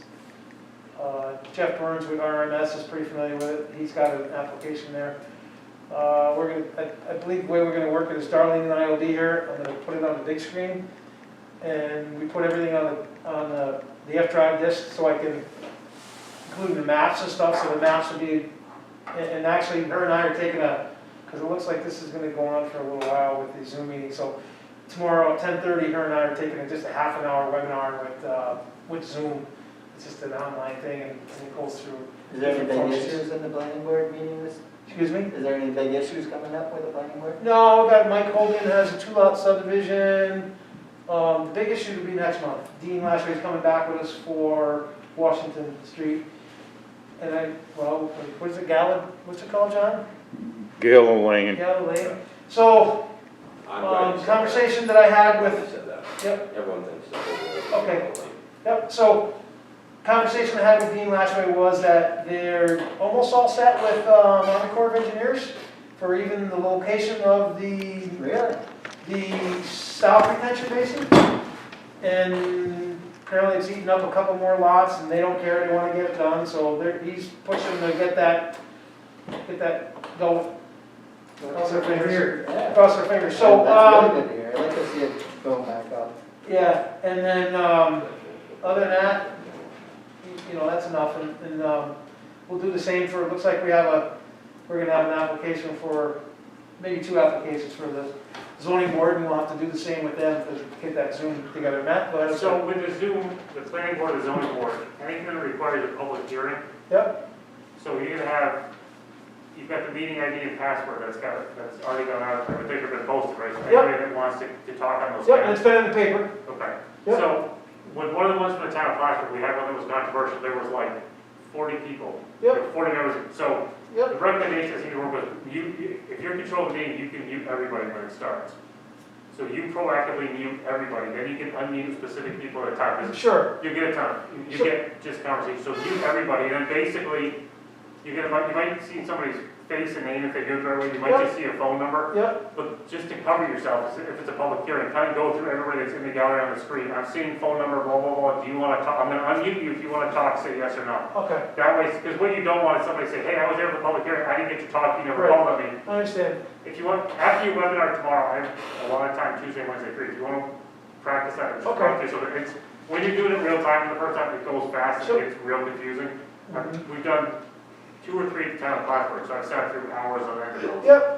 Jeff Burns with RMS is pretty familiar with it, he's got an application there. I believe the way we're gonna work it is Darlene and I will be here, I'm gonna put it on the big screen. And we put everything on the F-drive disk so I can include the maps and stuff, so the maps will be, and actually her and I are taking because it looks like this is gonna go on for a little while with the Zoom meeting, so tomorrow at 10:30, her and I are taking just a half an hour webinar with Zoom. It's just an online thing and it goes through. Is there any big functions. issues in the planning board meeting this? Excuse me? Is there any big issues coming up with the planning board? No, we got Mike Hogan has a 2-lot subdivision. The big issue will be next month. Dean Lashway is coming back with us for Washington Street. And what is it, what's it called, John? Gale Lane. Gallo Lane. So, I'm glad you said that. conversation that I had I'm glad you with, said that. yep, Everyone thinks that. Okay. Yep, so, conversation I had with Dean Lashway was that they're almost all set with Army Corps of Engineers for even the location of the Really? south retention basin. And apparently it's eaten up a couple more lots and they don't care, they want to get it done, so he's pushing to get that going. Cross their fingers. Yeah. Cross their fingers. So, That's really good to hear, I'd like to see it go back up. yeah, and then, other than that, that's enough, and we'll do the same for, it looks like we're gonna have an application for, maybe 2 applications for the zoning board, and we'll have to do the same with them to get that Zoom together. Matt, go ahead. So with the Zoom, the planning board, the zoning board, anything that requires a public hearing, Yep, so you're gonna have, you've got the meeting ID and password that's already gone out, I think have been posted, right? So Yep. anybody that wants to talk on those. yep, and it's been in the paper. Okay, Yep. so, when one of the ones from the town of Plattsburgh, we had one that was controversial, there was like 40 people. Yep. There were reporting everything, so the Yep, recommendation is you work with, if you're controlling the meeting, you can mute everybody when it starts. So you proactively mute everybody, then you can unmute specific people at a time, 'cause sure. you get a ton, you Sure. get just conversation, so mute everybody, and then basically, you might see somebody's face and name if they do it the right way, you might just see a phone number. Yep, But just to cover yourself, if it's a public hearing, kind of go through everybody that's in the gallery on the screen. I'm seeing phone number, blah, blah, blah. Do you want to talk? I'm going to unmute you if you want to talk, say yes or no. okay, That way, because what you don't want is somebody say, hey, I was there for the public hearing, I didn't get to talk, you never Right. called on me. I understand. If you want, after your webinar tomorrow, I have a lot of time, Tuesday, Wednesday, free. If you want to practice that, just Okay. practice. So that it's, when you're doing it real time, the first time it goes fast, Sure. it gets real confusing. Mhm. We've done 2 or 3 town classwork, so I've sat through hours on that.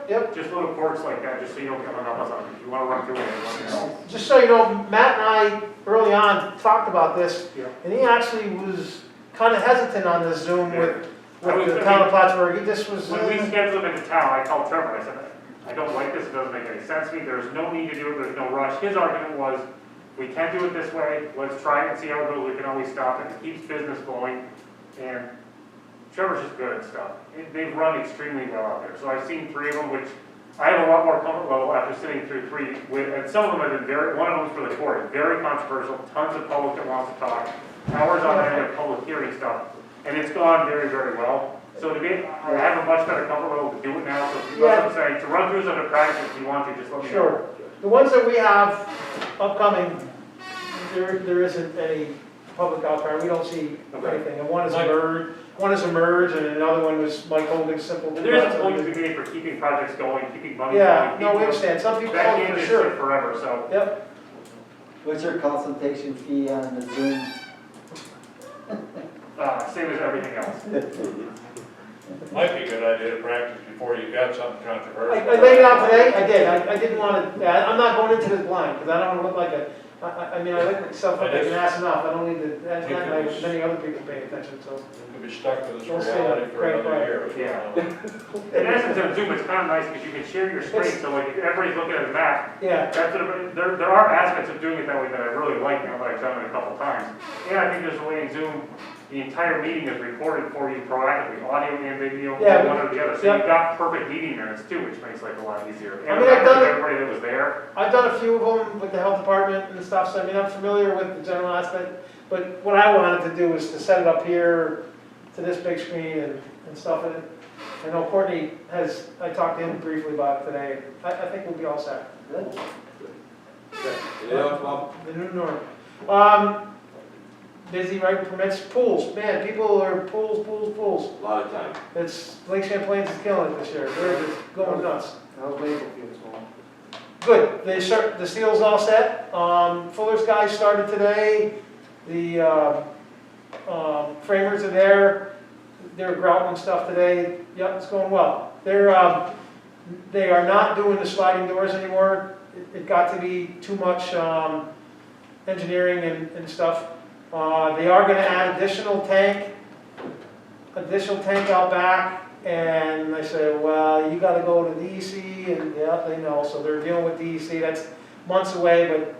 Yep. Just little quirks like that, just so you don't get hung up on something. If you want to run through it, let me know. Just so you know, Matt and I, early on, talked about this, Yeah. and he actually was kind of hesitant on this Zoom with I was the thinking- town of Plattsburgh. He just was, When we scheduled him into town, I called Trevor, I said, I don't like this, it doesn't make any sense to me, there's no need to do it, there's no rush. His argument was, we can do it this way, let's try it and see how it goes, we can always stop it, it keeps business flowing. And Trevor's just good at stuff. They've run extremely well out there, so I've seen 3 of them, which I have a lot more comfort level after sitting through 3 with, and some of them have been one of them was for the court, very controversial, tons of public that wants to talk, hours on end of public hearing stuff, and it's gone very, very well. So I have a much better comfort level to do it now, so if you know what I'm saying, to run through some of the practice if you want to, just let me know. sure. The ones that we have upcoming, there isn't any public outcry. We don't see anything. And one is a merge, and another one was Mike Hogan's simple. And there is a point to be made for keeping projects going, keeping money Yeah, going. no, we understand. Some people That call it can't for just sure. sit forever, so. Yep. What's your consultation fee on the Zoom? Same as everything else. Might be a good idea to practice before you got something controversial. I laid it out today. I did. I didn't want to, I'm not going into this blind, because I don't want to look like I mean, I look myself like an ass enough. I don't need to, that's not like many other people paying attention, so. You could be stuck to this Don't say reality that. for Right, another right. year. Yeah. In essence, on Zoom, it's kind of nice because you can share your screen, so like if everybody's looking at the map, Yeah, that's there are aspects of doing it that way that I really like now that I've done it a couple times. And I think there's a way in Zoom, the entire meeting is recorded for you proactively, audio and video, Yeah, one or the other. So yeah. you've got perfect meeting minutes too, which makes life a lot easier. I And mean, I've done it- everybody that was there. I've done a few of them with the health department and stuff, so I mean, I'm familiar with the general aspect. But what I wanted to do was to set it up here to this big screen and stuff. And I know Courtney I talked to him briefly about it today. I think we'll be all set. Good. Anything else, Bob? The new norm. Busy writing permits, pools, man, people are pools. A lot of time. It's, Lake Champlain's is killing it this year, they're just going nuts. I was waiting for you this morning. Good, the steel's all set, Fuller's guys started today, the, framers are there, they're grouting stuff today, yep, it's going well. They are not doing the sliding doors anymore, it got to be too much, engineering and stuff. They are gonna add additional tank out back, and I said, well, you gotta go to DEC, and yeah, they know, so they're dealing with DEC, that's months away, but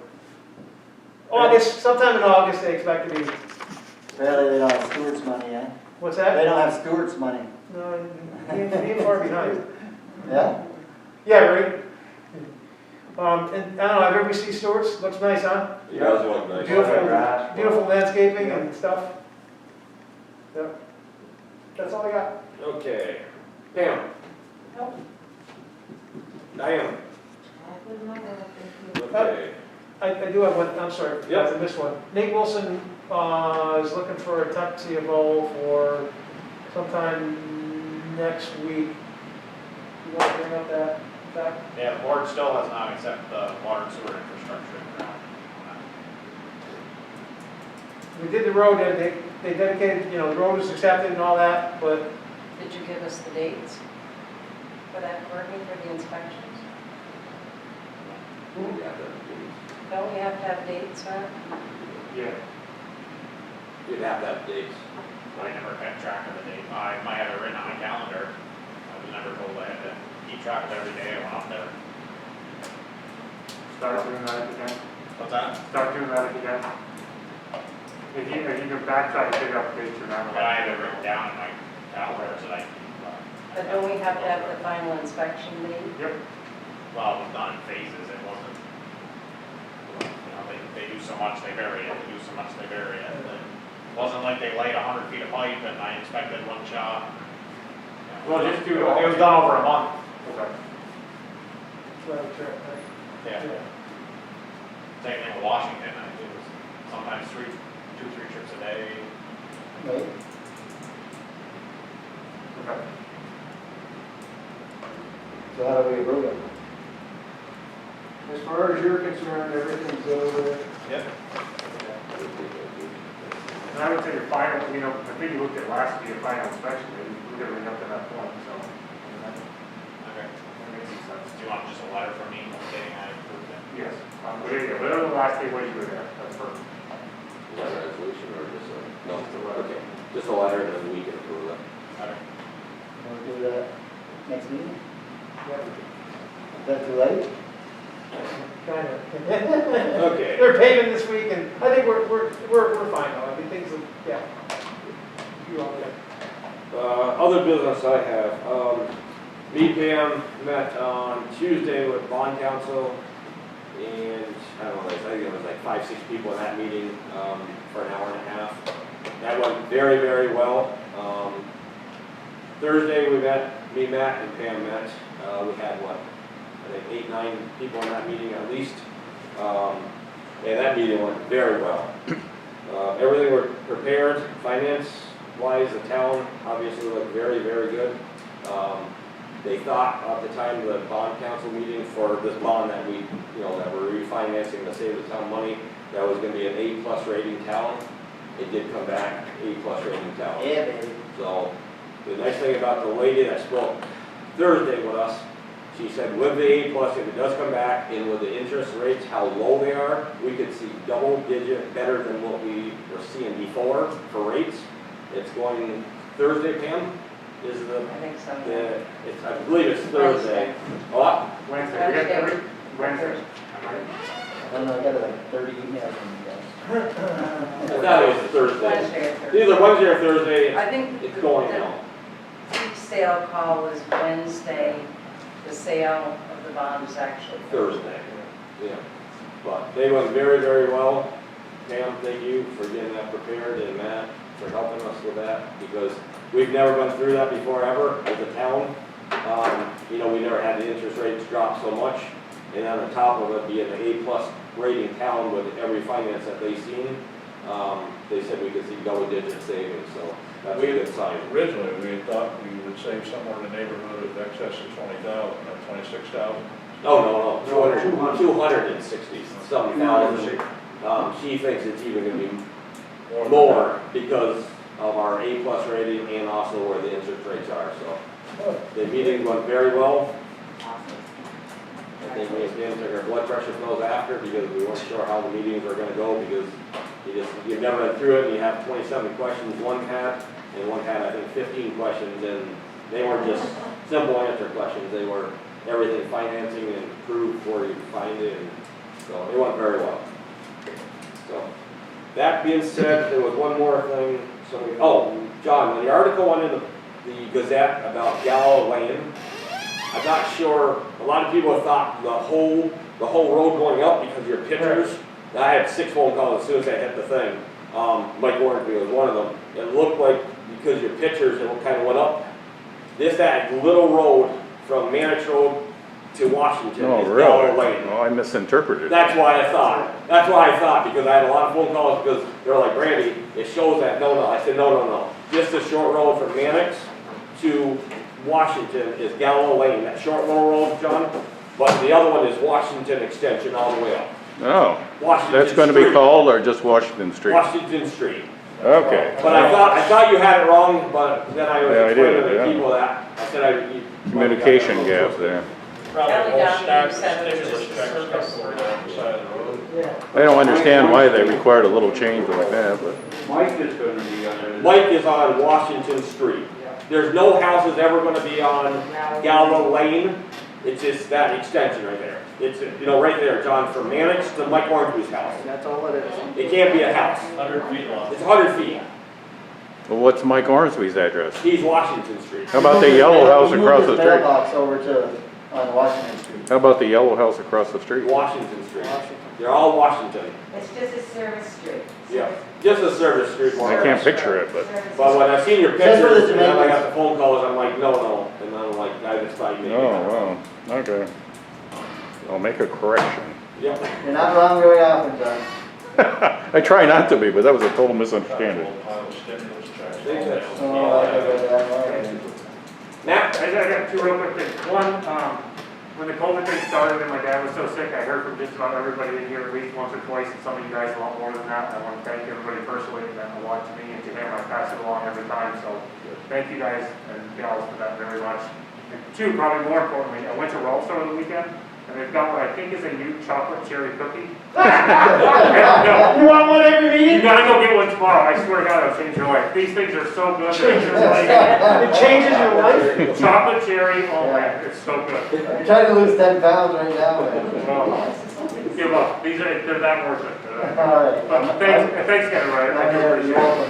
sometime in August, they expect to be, Apparently they don't have Stewart's money, eh? what's They that? don't have Stewart's money. No, being far behind. Yeah? Yeah, right? And I don't know, everybody see Stewart's, looks nice, huh? You guys look nice. Beautiful landscaping and stuff. Yep. That's all I got. Okay. Pam? Nope. Diane? Okay. I do have one, I'm sorry, Yep. I missed one. Nate Wilson is looking for a temp CFO for sometime next week. You want to bring up that fact? Yeah, the board still has not accepted the water and sewer infrastructure grant. We did the road, they dedicated, the road was accepted and all that, but Did you give us the dates for that, Courtney, for the inspections? Don't we have to have dates, Matt? Yeah. You'd have to have dates. I never kept track of the date. I might have it written on my calendar. I was never told I had to keep track of every day I went up there. Start doing that if you can. What's that? Start doing that if you can. If you can backtrack and figure out the dates or not. But I have it written down in my calendar tonight. But don't we have to have the final inspection made? Yep. Well, it was done in phases, it wasn't, they do so much, they bury it, they do so much, they bury it. And it wasn't like they laid 100 feet of pipe and I inspected one shot. Well, just do it. It was done over a month. Okay. Right, sure, right. Yeah. Same thing with Washington, I think it was sometimes 3 trips a day. Right? Okay. So how do we approve it? As far as you're concerned, everything's over. Yep. And I would say your final, I think you looked at last year, your final inspection, maybe we're gonna bring up to that point, so. That Okay. makes some sense. Do you want just a letter from me stating I approved it? Yes, whatever the last day was you were there, that's perfect. Is that a resolution or just a, no, okay, just a letter and then we can approve it. Okay. We'll do that next meeting? Is that too late? Kind of. Okay. They're paving this week, and I think we're fine though. I mean, things will, yeah. You all okay? Other business I have, me and Pam met on Tuesday with bond council, and I don't know, I think it was like 5, 6 people in that meeting, for an hour and a half. That went very, very well. Thursday we met, me, Matt, and Pam met, we had what, I think 8, 9 people in that meeting at least. And that meeting went very well. Everything were prepared, finance-wise, the town obviously looked very, very good. They thought at the time of the bond council meeting for this bond that we, that we're refinancing to save the town money, that was gonna be an A+ rating town. It did come back A+ rating town. Yeah, baby. So, the nice thing about the lady that spoke Thursday with us, she said with the A+, if it does come back, and with the interest rates, how low they are, we could see double digit better than what we were seeing before for rates. It's going Thursday, Pam, is I think so. I believe it's Thursday. What? Wednesday, we got every, Wednesday. I don't know, I got like 30 emails from you guys. I thought it was Thursday. Wednesday or Thursday. Either Wednesday or Thursday, I think it's going now. the peak sale call was Wednesday. The sale of the bond is actually Thursday. Yeah. But they went very, very well. Pam, thank you for getting that prepared, and Matt for helping us with that, because we've never been through that before ever as a town. We never had the interest rates drop so much, and on the top of it being an A+ rating town with every finance that they've seen, they said we could see double-digit savings, so that's a good sign. Originally, we had thought we would save somewhere in the neighborhood of excess of 20,000, or 26,000. Oh, no, 260-some thousand. She thinks it's even gonna be more because of our A+ rating and also where the interest rates are, so. The meeting went very well. I think we again took our blood pressure pills after because we weren't sure how the meetings were gonna go, because you've never been through it, and you have 27 questions one had, and one had, I think, 15 questions, and they weren't just simple answer questions, they were everything financing and proof where you find it, and so it went very well. So, that being said, there was one more thing, John, when the article went in the Gazette about Gallo Lane, I'm not sure, a lot of people thought the whole road going up because of your pictures. I had 6 phone calls as soon as I hit the thing. Mike Warrenby was one of them. It looked like because your pictures, it kind of went up. That little road from Mannix Road to Washington is Gallo Lane. Oh, I misinterpreted. That's why I thought, because I had a lot of phone calls because they're like, Brandy, it shows that, no. I said, no. Just a short road from Mannix to Washington is Gallo Lane, that short little road, John. But the other one is Washington Extension all the way up. Oh, Washington that's going to be Street. called, or just Washington Street? Washington Street. Okay. But I thought you had it wrong, but then I was Yeah, I did, explaining to yeah. people that, I said Communication gap there. Probably Kelly whole Downey stack of said it was stimulus just checks a stuck over down the side of the road. Yeah. I don't understand why they required a little change like that, but. Mike is gonna be under. Mike is on Washington Street. There's no houses ever gonna be on Gallo Lane. It's just that extension right there. It's, right there, John, from Mannix to Mike Hornby's house. That's all it is. It can't be a house. 100 feet long. It's 100 feet. Well, what's Mike Ormsby's address? He's Washington Street. How about the yellow house He moved across the his street? mailbox over to, on Washington Street. How about the yellow house across the street? Washington Street. They're all Washington. It's just a service street. Yeah, just a service street. more I or can't less. picture it, but, Service But when I seen your That's where the pictures, and then I tomatoes- got the phone calls, I'm like, no, and I'm like, I just thought you made oh, it. wow, okay. I'll make a correction. Yep. You're not wrong very often, John. I try not to be, but that was a total misunderstanding. Pile of stimulus checks. Think that's- Oh, I got that, all right. Matt? I got two real quick things. One, when the COVID thing started and my dad was so sick, I heard from just about everybody in here at least once or twice, and some of you guys a lot more than that. I want to thank everybody personally that meant a lot to me, and to him, I pass it along every time, so thank you guys and gals for that very much. And two, probably more importantly, I went to Rolf's over the weekend, and they've got what I think is a new chocolate cherry cookie. No, You want one every you meeting? gotta go get one tomorrow. I swear to God, it'll change your life. These things are so good. They're just like It changes your life? chocolate cherry. Oh man, it's so good. You're trying to lose 10 pounds right now, man. Well, give up. They're that worth it. They're that- All right. But thanks again, right? I do You're appreciate it.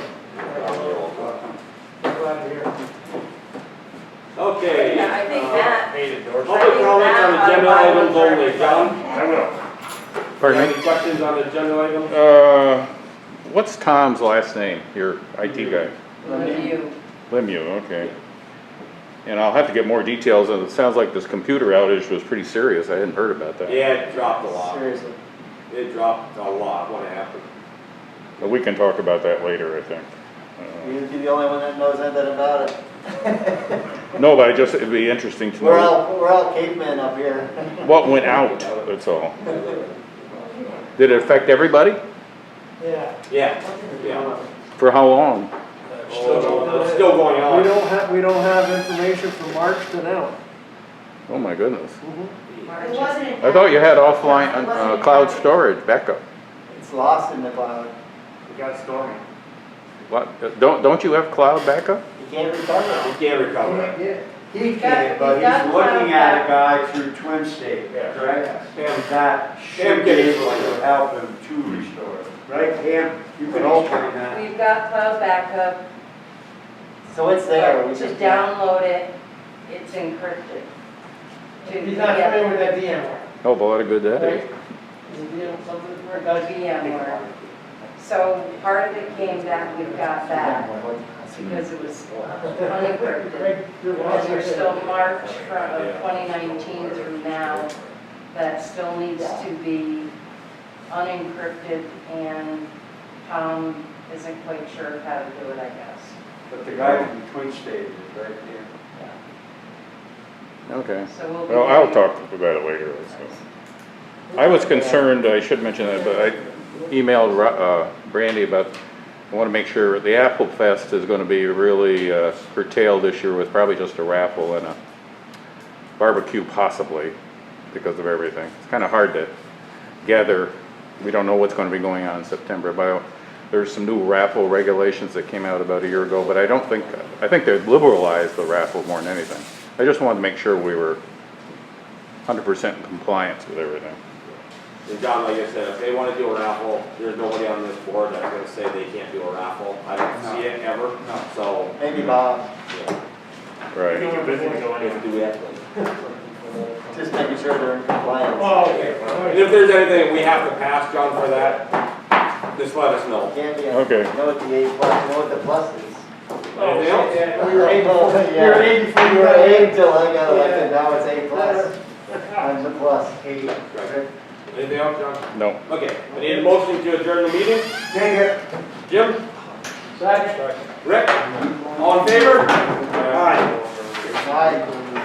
welcome. Glad to hear it. Okay. Yeah, I think that, Public comments on agenda items only, John? I will. Pardon me? Any questions on agenda items? What's Tom's last name, your IT guy? Review. Lemieux, okay. And I'll have to get more details, and it sounds like this computer outage was pretty serious, I hadn't heard about that. Yeah, it dropped a lot. Seriously. It dropped a lot when it happened. But we can talk about that later, I think. You're the only one that knows anything about it. No, but it'd be interesting to We're know all cavemen up here. what went out, that's all. Did it affect everybody? Yeah. Yeah. For how long? It's still going We on. don't have information from March to now. Oh my goodness. it wasn't. I thought you had offline, It wasn't cloud impacted. storage backup. It's lost in the cloud. We got stormy. What, don't you have cloud backup? You can't recover it. You can't recover it. Yeah. He You've got- can't, but you've got he's looking cloud at a back. guy through Twin State, correct? And that should Cam be can able explain to it. help him to restore it. Right, Cam? You can explain that. We've got cloud backup. So it's there. We To just download it, it's encrypted. He's not familiar with that VMware, Oh, a lot of good that right? is. Is it something where it The does? VMware. So part of it came back, we've got back, because it was unencrypted. Craig, you're And watching there's it. still March from 2019 through now, that still needs to be unencrypted, and Tom isn't quite sure how to do it, I guess. But the guy from Twin State is right there. Okay. So we'll be. Well, I'll getting- talk about it later. I was concerned, I should mention that, but I emailed Brandy about, I want to make sure the Apple Fest is going to be really curtailed this year with probably just a raffle and a barbecue possibly because of everything. It's kind of hard to gather. We don't know what's going to be going on in September, but there's some new raffle regulations that came out about a year ago, but I think they've liberalized the raffle more than anything. I just wanted to make sure we were 100% in compliance with everything. And John, like I said, if they want to do a raffle, there's nobody on this board that's going to say they can't do a raffle. I don't see it ever, so. Maybe Bob. Yeah. Right. We're busy to go in. Do that. Just making sure they're in compliance. Oh, okay. And if there's anything we have to pass, John, for that, just let us know. Can't be. Okay. You know what the A plus, you know what the plus is. Anything else? Yeah, we were A before, we were Yeah. A before You you were were A A. until I got elected, now it's A plus. I'm the plus. Right. Anything else, John? No. Okay, I need a motion to adjourn the meeting. Take it. Jim? Second. Rick? All in favor? Aye. Aye.